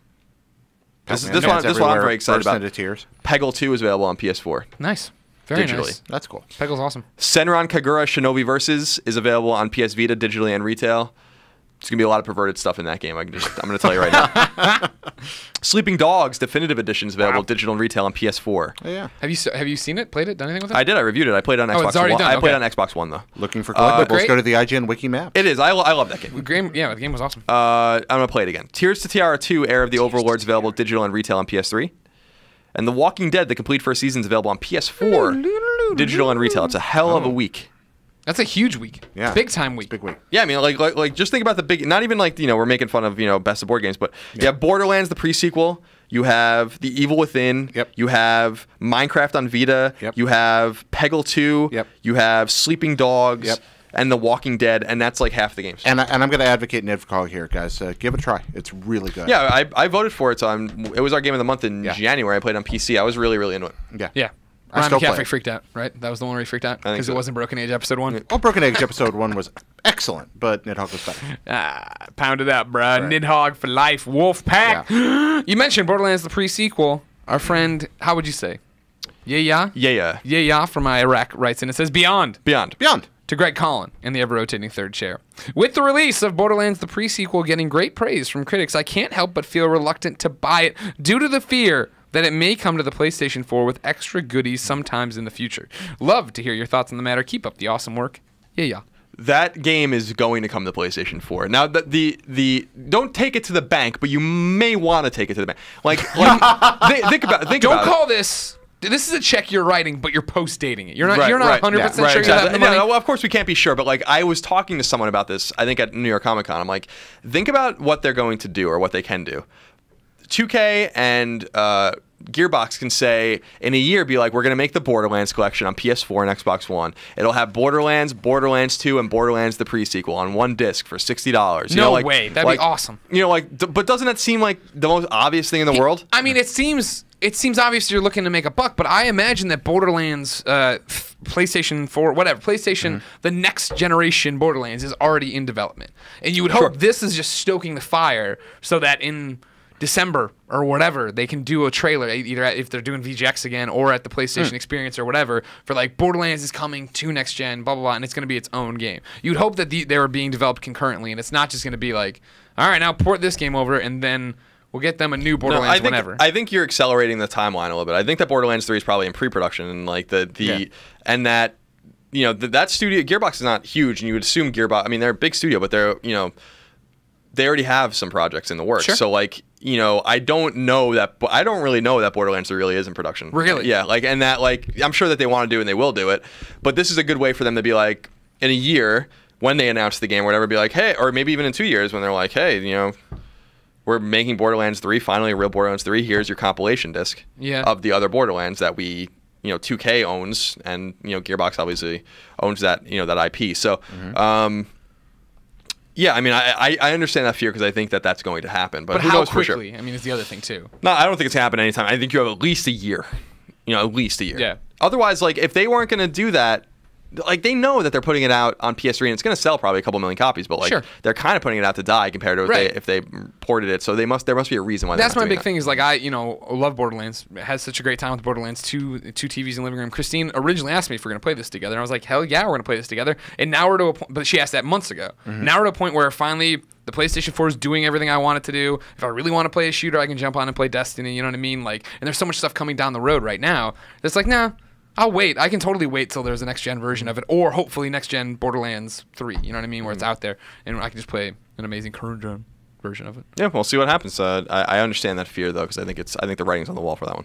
This one I'm very excited about. Peggle 2 is available on PS4. Nice. Very digitally. Nice. That's cool. Peggle's awesome. Senran Kagura Shinobi Versus is available on PS Vita digitally and retail. There's going to be a lot of perverted stuff in that game. I'm going to tell you right now. Sleeping Dogs Definitive Edition is available digital and retail on PS4. Oh, yeah. Have you seen it? Played it? Done anything with it? I did. I reviewed it. I played it on Xbox it's already One. done. I played it on Xbox One though. Looking for collectibles? Go to the IGN Wiki map. It is. I love that game. The game was awesome. I'm going to play it again. Tears to Tiara 2 Heir of the Overlords available digital and retail on PS3. And The Walking Dead, the complete first season, is available on PS4, digital and retail. It's a hell of a week. That's a huge week. Yeah. Big time week. Big week. Yeah, I mean, like just think about the big, not even like, we're making fun of, best of board games, but you have Borderlands, the pre-sequel. You have The Evil Within. Yep. You have Minecraft on Vita. Yep. You have Peggle 2. Yep. You have Sleeping Dogs. Yep. And The Walking Dead, and that's like half the games. And I'm going to advocate Nidhogg here, guys. Give it a try. It's really good. Yeah, I voted for it, so it was our game of the month in January. I played on PC. I was really, really into it. Yeah. Yeah. Ryan McCaffrey freaked out, right? That was the one where he freaked out because it wasn't Broken Age episode 1. Well, Broken Age episode 1 was excellent, but Nidhogg was better. Pound it up, bruh. Right. Nidhogg for life. Wolf Pack. Yeah. You mentioned Borderlands the pre-sequel. Our friend, how would you say? Yeah from Iraq writes in. It says Beyond. To Greg Colin in the ever-rotating third chair. With the release of Borderlands the pre-sequel getting great praise from critics, I can't help but feel reluctant to buy it due to the fear that it may come to the PlayStation 4 with extra goodies sometimes in the future. Love to hear your thoughts on the matter. Keep up the awesome work. Yeah. that game is going to come to PlayStation 4. Now, the don't take it to the bank, but you may want to take it to the bank. Like think about it. Don't call this. This is a check you're writing, but you're post-dating it. You're not 100% sure you have the money. No, well, of course we can't be sure, but like I was talking to someone about this, I think at New York Comic Con. I'm like, think about what they're going to do or what they can do. 2K and Gearbox can say in a year, be like, we're going to make the Borderlands collection on PS4 and Xbox One. It'll have Borderlands, Borderlands 2, and Borderlands the pre-sequel on one disc for $60. No way. That'd be awesome. But doesn't that seem like the most obvious thing in the world? I mean, it seems obvious you're looking to make a buck, but I imagine that Borderlands, PlayStation 4, whatever, PlayStation, the next generation Borderlands is already in development. And you would hope this is just stoking the fire so that in December or whatever, they can do a trailer, either if they're doing VGX again or at the PlayStation Experience or whatever, for like Borderlands is coming to next gen, blah, blah, blah, and it's going to be its own game. You'd hope that they were being developed concurrently, and it's not just going to be like, all right, now port this game over, and then we'll get them a new Borderlands whenever. I think you're accelerating the timeline a little bit. I think that Borderlands 3 is probably in pre-production, and like and that that studio, Gearbox is not huge, and you would assume Gearbox. I mean, they're a big studio, but they're they already have some projects in the works. Sure. So like I don't really know that Borderlands 3 really is in production. Really? Yeah. Like and that I'm sure that they want to do it and they will do it, but this is a good way for them to be like in a year when they announce the game or whatever, be like, hey, or maybe even in 2 years when they're like, hey, we're making Borderlands 3, finally a real Borderlands 3. Here's your compilation disc of the other Borderlands that we, 2K owns, and Gearbox obviously owns that, that IP. So, yeah, I mean, I understand that fear because I think that that's going to happen. But who how knows quickly? For sure? I mean, it's the other thing too. No, I don't think it's happening anytime. I think you have at least a year. At least a year. Yeah. Otherwise, like if they weren't going to do that. Like they know that they're putting it out on PS3 and it's going to sell probably a couple million copies, but like they're kind of putting it out to die compared to if they ported it. So there must be a reason why. That's my big thing. Is like I love Borderlands. Has such a great time with Borderlands. Two TVs in the living room. Christine originally asked me if we're going to play this together, and I was like, hell yeah, we're going to play this together. And now we're to a point, but she asked that months ago. Now we're to a point where finally the PlayStation 4 is doing everything I want it to do. If I really want to play a shooter, I can jump on and play Destiny. You know what I mean? Like, and there's so much stuff coming down the road right now. It's like, nah. I'll wait. I can totally wait till there's a next-gen version of it, or hopefully next-gen Borderlands 3, you know what I mean, where it's out there, and I can just play an amazing current-gen version of it. Yeah, we'll see what happens. I understand that fear, though, because I think the writing's on the wall for that one.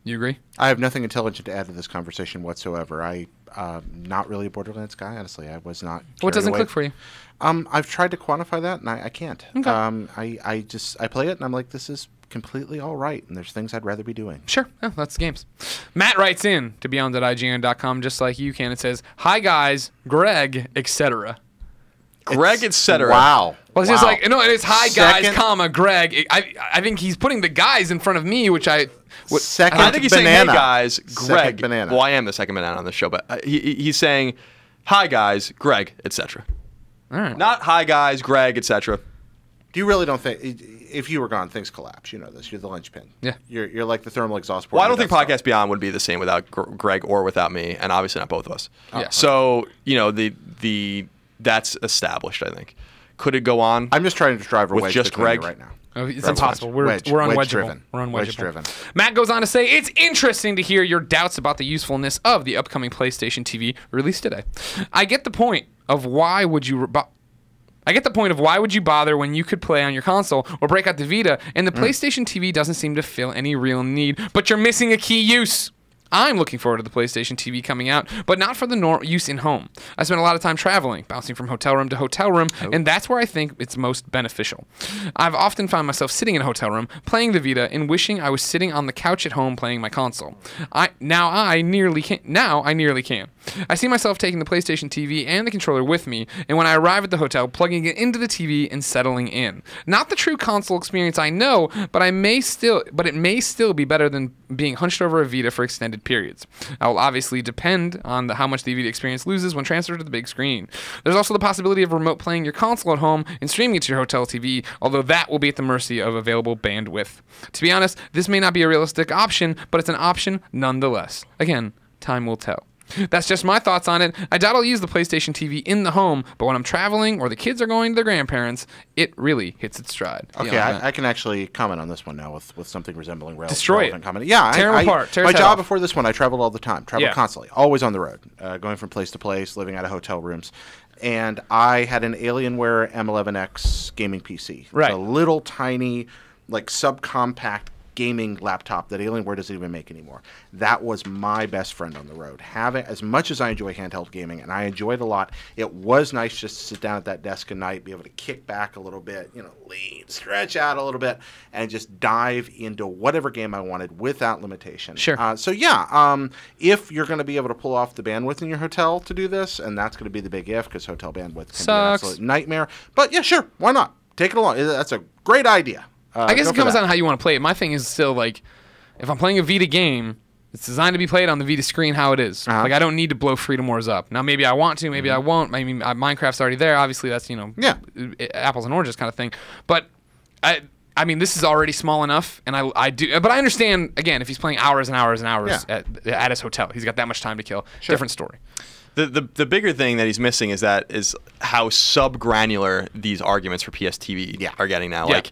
You agree? I have nothing intelligent to add to this conversation whatsoever. I'm not really a Borderlands guy, honestly. I was not. What doesn't click for you? I've tried to quantify that, and I can't. Okay. I play it, and I'm like, this is completely all right, and there's things I'd rather be doing. Sure. Yeah, that's games. Matt writes in to beyond at ign.com just like you can. It says, hi guys, Greg, etc. Greg, etc. Wow. Well, it's just like, no, it's hi guys, comma, Greg. I think he's putting the guys in front of me, which I think he's saying, hey guys, Greg. Well, I am the second banana on the show, but he's saying, hi guys, Greg, etc. All right. Not hi guys, Greg, etc. You really don't think, if you were gone, things collapse. You know this. You're the linchpin. Yeah. You're like the thermal exhaust port. Well, I don't think Podcast Beyond would be the same without Greg or without me, and obviously not both of us. Yeah. So, that's established, I think. Could it go on? I'm just trying to drive a wedge just Greg right now. Oh, it's impossible. We're unwedgeable. We're unwedgeable. Wedge-driven. Matt goes on to say, it's interesting to hear your doubts about the usefulness of the upcoming PlayStation TV released today. I get the point of why would you bother when you could play on your console or break out the Vita, and the PlayStation TV doesn't seem to fill any real need, but you're missing a key use. I'm looking forward to the PlayStation TV coming out, but not for the use in home. I spent a lot of time traveling, bouncing from hotel room to hotel room, and that's where I think it's most beneficial. I've often found myself sitting in a hotel room, playing the Vita, and wishing I was sitting on the couch at home playing my console. Now I nearly can. I see myself taking the PlayStation TV and the controller with me, and when I arrive at the hotel, plugging it into the TV and settling in. Not the true console experience I know, but it may still be better than being hunched over a Vita for extended periods. That will obviously depend on how much the Vita experience loses when transferred to the big screen. There's also the possibility of remote playing your console at home and streaming it to your hotel TV, although that will be at the mercy of available bandwidth. To be honest, this may not be a realistic option, but it's an option nonetheless. Again, time will tell. That's just my thoughts on it. I doubt I'll use the PlayStation TV in the home, but when I'm traveling or the kids are going to their grandparents, it really hits its stride. Okay, I can actually comment on this one now with something resembling Destroy it. Comment. Yeah, tear them apart. Tear my job off. Before this one, I traveled all the time. Traveled constantly, always on the road, going from place to place, living out of hotel rooms. And I had an Alienware M11X gaming PC. Right. It's a little tiny, like subcompact gaming laptop that Alienware doesn't even make anymore. That was my best friend on the road. Having, as much as I enjoy handheld gaming, and I enjoyed it a lot, it was nice just to sit down at that desk at night, be able to kick back a little bit, lean, stretch out a little bit, and just dive into whatever game I wanted without limitation. Sure. If you're going to be able to pull off the bandwidth in your hotel to do this, and that's going to be the big if, because hotel bandwidth can be an absolute nightmare. But yeah, sure, why not? Take it along. That's a great idea. I guess it comes down to how you want to play it. My thing is still, like, if I'm playing a Vita game, it's designed to be played on the Vita screen how it is. Like, I don't need to blow Freedom Wars up. Now, maybe I want to, maybe I won't. I mean, Minecraft's already there. Obviously, that's, apples and oranges kind of thing. But, I mean, this is already small enough, and I do. But I understand, again, if he's playing hours and hours and hours at his hotel, he's got that much time to kill. Sure. Different story. The bigger thing that he's missing is how sub-granular these arguments for PS TV are getting now. Yeah. Like,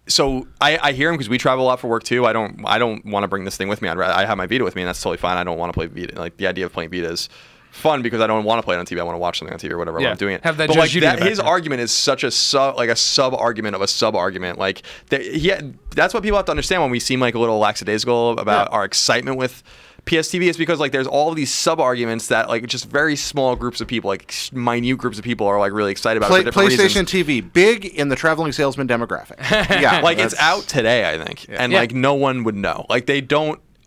so I hear him because we travel a lot for work too. I don't want to bring this thing with me. I have my Vita with me, and that's totally fine. I don't want to play Vita. Like, the idea of playing Vita is fun because I don't want to play it on TV. I want to watch something on TV or whatever while I'm doing it. Have that but like that, his argument is such a sub argument of a sub argument. Like, that's what people have to understand when we seem like a little lackadaisical about our excitement with PS TV. Is because like there's all of these sub arguments that like just very small groups of people, like minute groups of people, are like really excited about for different PlayStation reasons. TV, big in the traveling salesman demographic. Yeah, like it's out today, I think, and like no one would know. Like they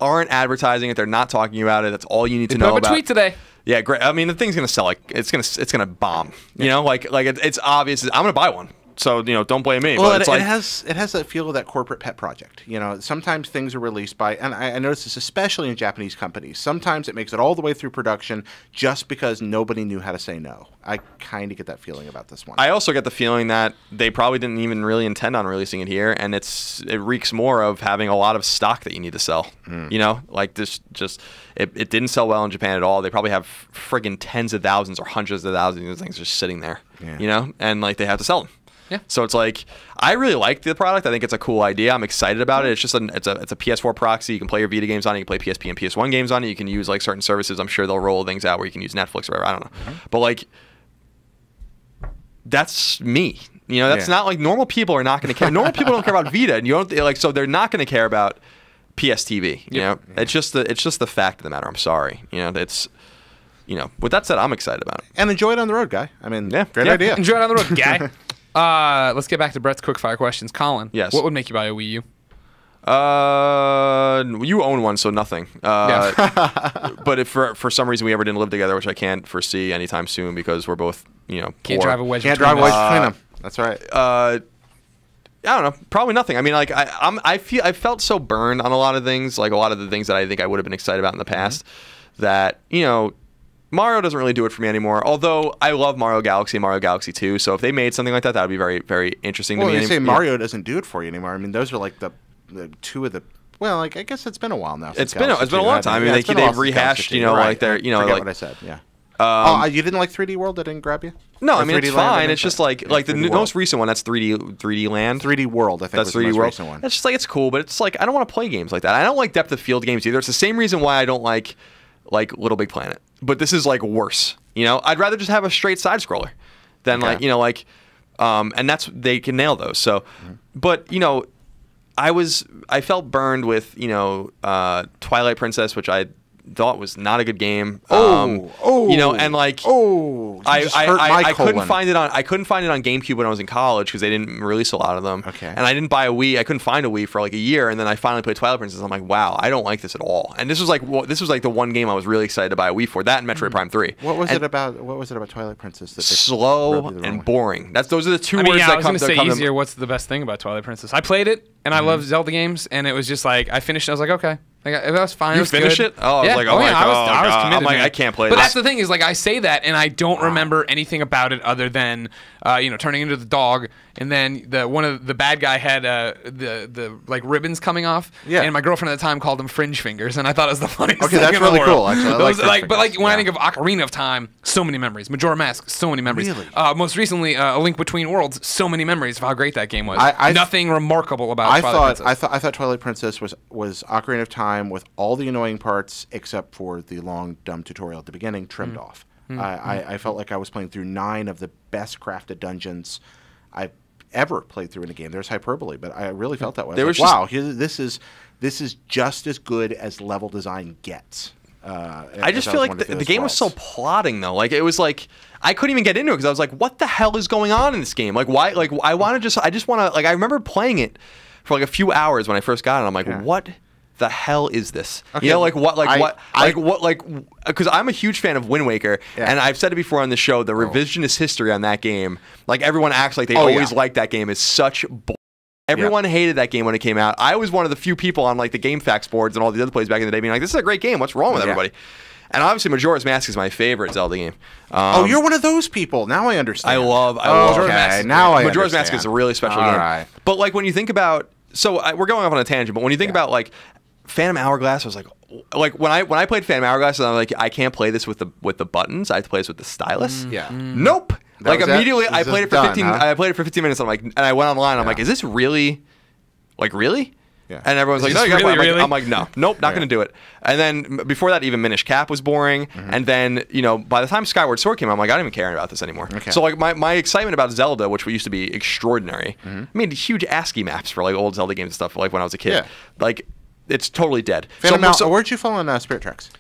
aren't advertising it. They're not talking about it. That's all you need to know about. Put up a tweet today. Yeah, great. I mean, the thing's gonna sell. Like it's gonna bomb. You know, like it's obvious. I'm gonna buy one. So, don't blame me. Well, but it has that feel of that corporate pet project. Sometimes things are released by, and I notice this especially in Japanese companies, sometimes it makes it all the way through production just because nobody knew how to say no. I kind of get that feeling about this one. I also get the feeling that they probably didn't even really intend on releasing it here, and it reeks more of having a lot of stock that you need to sell. Like this it didn't sell well in Japan at all. They probably have friggin' tens of thousands or hundreds of thousands of things just sitting there, and like they have to sell them. Yeah. So it's like, I really like the product. I think it's a cool idea. I'm excited about it. It's just it's a PS4 proxy. You can play your Vita games on it. You can play PSP and PS1 games on it. You can use like certain services. I'm sure they'll roll things out where you can use Netflix or whatever. I don't know. But like, that's me. That's not like normal people are not going to care. Normal people don't care about Vita, and so they're not going to care about PS TV. It's just the fact of the matter. I'm sorry. With that said, I'm excited about it. And enjoy it on the road, guy. I mean, great idea. Enjoy it on the road, guy. Let's get back to Brett's quickfire questions. Colin, yes. What would make you buy a Wii U? You own one, so nothing. But if for some reason we ever didn't live together, which I can't foresee anytime soon because we're both can't poor. drive a wedge. Can't drive a wedge between them. That's right. I don't know. Probably nothing. I mean, like I felt so burned on a lot of things, like a lot of the things that I think I would have been excited about in the past. That Mario doesn't really do it for me anymore, although I love Mario Galaxy and Mario Galaxy 2, so if they made something like that, that would be very, very interesting to me. Well, you say Mario doesn't do it for you anymore. I mean, those are like the two of the... Well, like, I guess it's been a while now. It's been a long time. I mean, they've rehashed, like they're, forget what I said, yeah. You didn't like 3D World? That didn't grab you? No, I mean, it's fine. It's just like the most recent one, that's 3D Land. 3D World, I think that's was 3D the most World. recent one. It's just like, it's cool, but it's like, I don't want to play games like that. I don't like depth of field games either. It's the same reason why I don't like Little Big Planet. But this is like worse. I'd rather just have a straight side scroller than and that's, they can nail those. So, but I felt burned with Twilight Princess, which I thought was not a good game. I couldn't find it on GameCube when I was in college because they didn't release a lot of them. Okay. And I didn't buy a Wii. I couldn't find a Wii for like a year, and then I finally played Twilight Princess. I'm like, wow, I don't like this at all. And this was like the one game I was really excited to buy a Wii for. That and Metroid Prime 3. What was it about Twilight Princess? That slow and boring. Those are the two words that come. I was going to say easier. What's the best thing about Twilight Princess? I played it and I love Zelda games, and it was just like I finished. I was like, okay. Like I was fine. You finished it? Oh, yeah. I was like, I was committed. I'm like, I can't play this. But that's the thing is, like, I say that and I don't remember anything about it other than, turning into the dog, and then one of the bad guy had the like ribbons coming off. Yeah. And my girlfriend at the time called them fringe fingers, and I thought it was the funniest thing in the world. Okay, that's really cool. Actually, but when I think of Ocarina of Time, so many memories. Majora Mask, so many memories. Really? Most recently, A Link Between Worlds, so many memories of how great that game was. Nothing remarkable about Twilight Princess. I thought Twilight Princess was Ocarina of Time with all the annoying parts except for the long dumb tutorial at the beginning trimmed off. I felt like I was playing through 9 of the best crafted dungeons I've ever played through in a game. There's hyperbole, but I really felt that way. Wow, this is just as good as level design gets. I just feel like the game was so plotting though. Like it was like I couldn't even get into it because I was like, what the hell is going on in this game? Like why? Like I just want to like I remember playing it for like a few hours when I first got it. I'm like, what the hell is this? Okay. You know, like what, because I'm a huge fan of Wind Waker, and I've said it before on the show. The revisionist history on that game, like everyone acts like they always liked that game, is such bull. Everyone hated that game when it came out. I was one of the few people on like the GameFAQs boards and all the other places back in the day being like, "This is a great game. What's wrong with everybody?" And obviously, Majora's Mask is my favorite Zelda game. You're one of those people. Now I understand. I love Majora's Mask. Now Majora's Mask is a really special game. Right. But like when you think about, we're going off on a tangent. But when you think about like Phantom Hourglass, I was like when I played Phantom Hourglass, I'm like, I can't play this with the buttons. I have to play this with the stylus. Nope. Like immediately, I played it for 15. I played it for 15 minutes. I'm like, and I went online. I'm like, is this really? Like really? Yeah. And everyone's like, no, you gotta play. I'm like, no, nope, not gonna do it. And then before that, even Minish Cap was boring. And then by the time Skyward Sword came out, I'm like, I don't even care about this anymore. Okay. So like my excitement about Zelda, which used to be extraordinary. I made huge ASCII maps for like old Zelda games and stuff. Like when I was a kid, like it's totally dead. Where'd you fall on Spirit Tracks?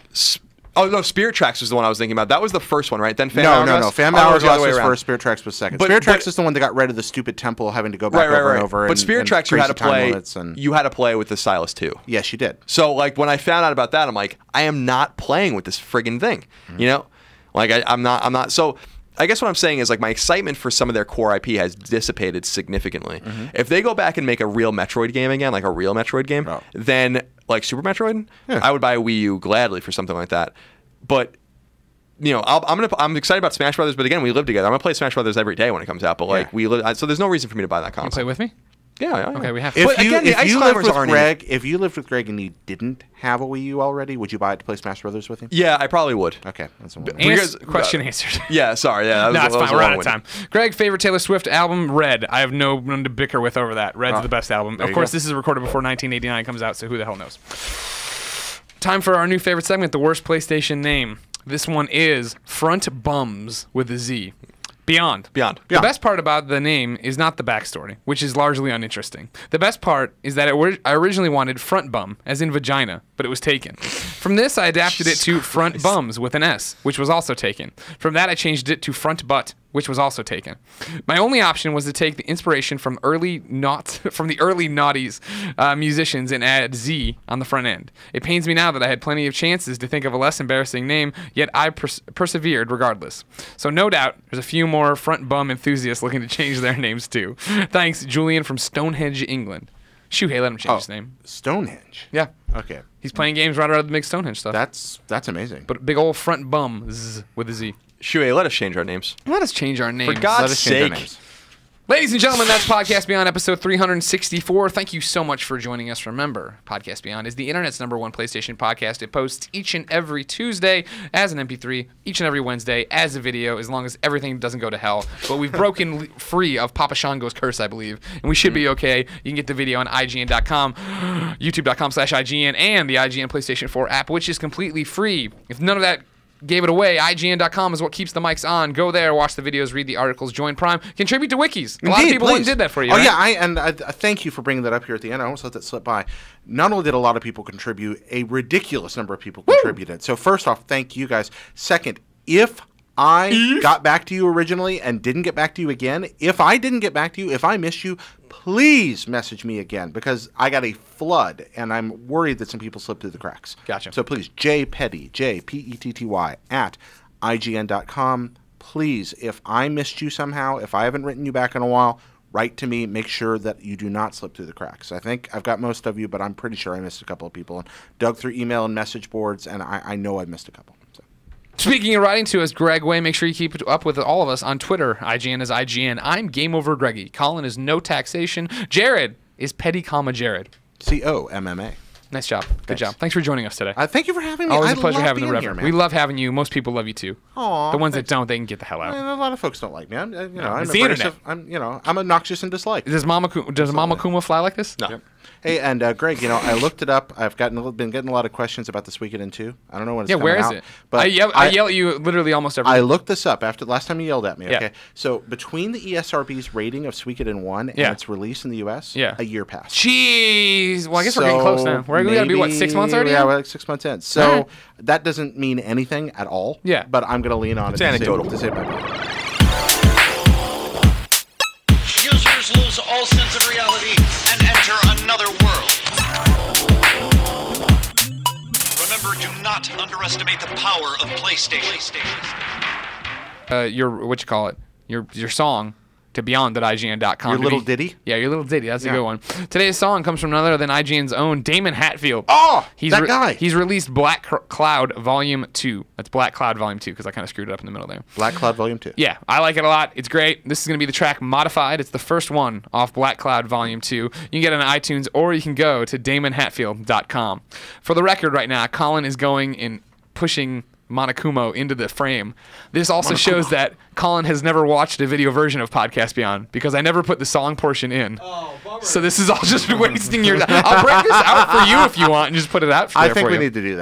Oh no, Spirit Tracks was the one I was thinking about. That was the first one, right? Then No. Phantom Hourglass was first. Spirit Tracks was second. Spirit Tracks is the one that got rid of the stupid temple having to go back over and over. But Spirit Tracks, you had to play. You had to play with the stylus too. Yes, you did. So like when I found out about that, I'm like, I am not playing with this friggin' thing. You know, like I'm not. So I guess what I'm saying is like my excitement for some of their core IP has dissipated significantly. If they go back and make a real Metroid game again, like a real Metroid game, then like Super Metroid, I would buy a Wii U gladly for something like that. But I'm excited about Smash Brothers, but again, we live together. I'm gonna play Smash Brothers every day when it comes out. But like we live, so there's no reason for me to buy that console. You play with me? Yeah. Okay, we have. If you lived with Greg and he didn't have a Wii U already, would you buy it to play Smash Brothers with him? Yeah, I probably would. Okay, that's one. Question answered. Yeah, sorry. Yeah, no, it's fine. We're out of time. Greg, favorite Taylor Swift album? Red. I have no one to bicker with over that. Red's the best album. Of course, this is recorded before 1989 comes out, so who the hell knows? Time for our new favorite segment, the worst PlayStation name. This one is Front Bums with a Z. Beyond. The best part about the name is not the backstory, which is largely uninteresting. The best part is that I originally wanted front bum, as in vagina, but it was taken. From this, I adapted it to Front Bums with an S, which was also taken. From that, I changed it to Front Butt, which was also taken. My only option was to take the inspiration from the early noughties musicians and add Z on the front end. It pains me now that I had plenty of chances to think of a less embarrassing name, yet I persevered regardless. So no doubt, there's a few more front bum enthusiasts looking to change their names too. Thanks, Julian from Stonehenge, England. Shuhei, let him change his name. Stonehenge? Yeah. Okay. He's playing games right out of the big Stonehenge stuff. That's amazing. But big old front bum with a Z. Shuhei, let us change our names. Let us change our names. For God's sake. Ladies and gentlemen, that's Podcast Beyond episode 364. Thank you so much for joining us. Remember, Podcast Beyond is the internet's #1 PlayStation podcast. It posts each and every Tuesday as an MP3, each and every Wednesday as a video, as long as everything doesn't go to hell. But we've broken free of Papa Shango's curse, I believe, and we should be okay. You can get the video on ign.com, youtube.com/IGN, and the IGN PlayStation 4 app, which is completely free. If none of that gave it away, ign.com is what keeps the mics on. Go there, watch the videos, read the articles, join Prime, contribute to wikis. A lot of people did that for you. Oh, right? yeah, I thank you for bringing that up here at the end. I almost let that slip by. Not only did a lot of people contribute, a ridiculous number of people contributed. So first off, thank you guys. Second, if I got back to you originally and didn't get back to you again, if I didn't get back to you, if I missed you, please message me again, because I got a flood and I'm worried that some people slipped through the cracks. Gotcha. So please, jpetty, J-P-E-T-T-Y, at ign.com. Please, if I missed you somehow, if I haven't written you back in a while, write to me. Make sure that you do not slip through the cracks. I think I've got most of you, but I'm pretty sure I missed a couple of people. And dug through email and message boards, and I know I missed a couple. So. Speaking of writing to us, Greg Way, make sure you keep up with all of us on Twitter. IGN is IGN. I'm Game Over Greggy. Colin is No Taxation. Jared is Petty Comma Jared. COMMA. Nice job. Good job. Thanks for joining us today. Thank you for having me. Always a pleasure having the Reverend. We love having you. Most people love you too. Aww, the ones that don't, they can get the hell out. A lot of folks don't like me. I'm it's the internet. I'm obnoxious and disliked. Does Mama Kuma fly like this? No. Yep. Hey, and Greg, I looked it up. I've been getting a lot of questions about This Weekend in 2. I don't know when it's coming out. Yeah, where is it? But I yell at you literally almost every day. I looked this up after the last time you yelled at me. Okay, so between the ESRB's rating of This Weekend in 1 and its release in the U.S., a year passed. Jeez. Well, I guess we're getting close now. We got to be, 6 months already? Yeah, we're like 6 months in. So that doesn't mean anything at all. Yeah. But I'm going to lean on it to say my point. Users lose all sense of reality and enter another world. Remember, do not underestimate the power of PlayStation. Your song to beyond.ign.com. Your little ditty? Yeah, your little ditty. That's a good one. Today's song comes from none other than IGN's own Damon Hatfield. Oh, that guy. He's released Black Cloud Volume 2. That's Black Cloud Volume 2 because I kind of screwed it up in the middle there. Black Cloud Volume 2. Yeah, I like it a lot. It's great. This is going to be the track Modified. It's the first one off Black Cloud Volume 2. You can get it on iTunes or you can go to damonhatfield.com. For the record right now, Colin is going and pushing Monokuma into the frame. This also shows that Colin has never watched a video version of Podcast Beyond because I never put the song portion in. Oh, bummer. So this is all just wasting your time. I'll break this out for you if you want and just put it out for you. I think we need to do that.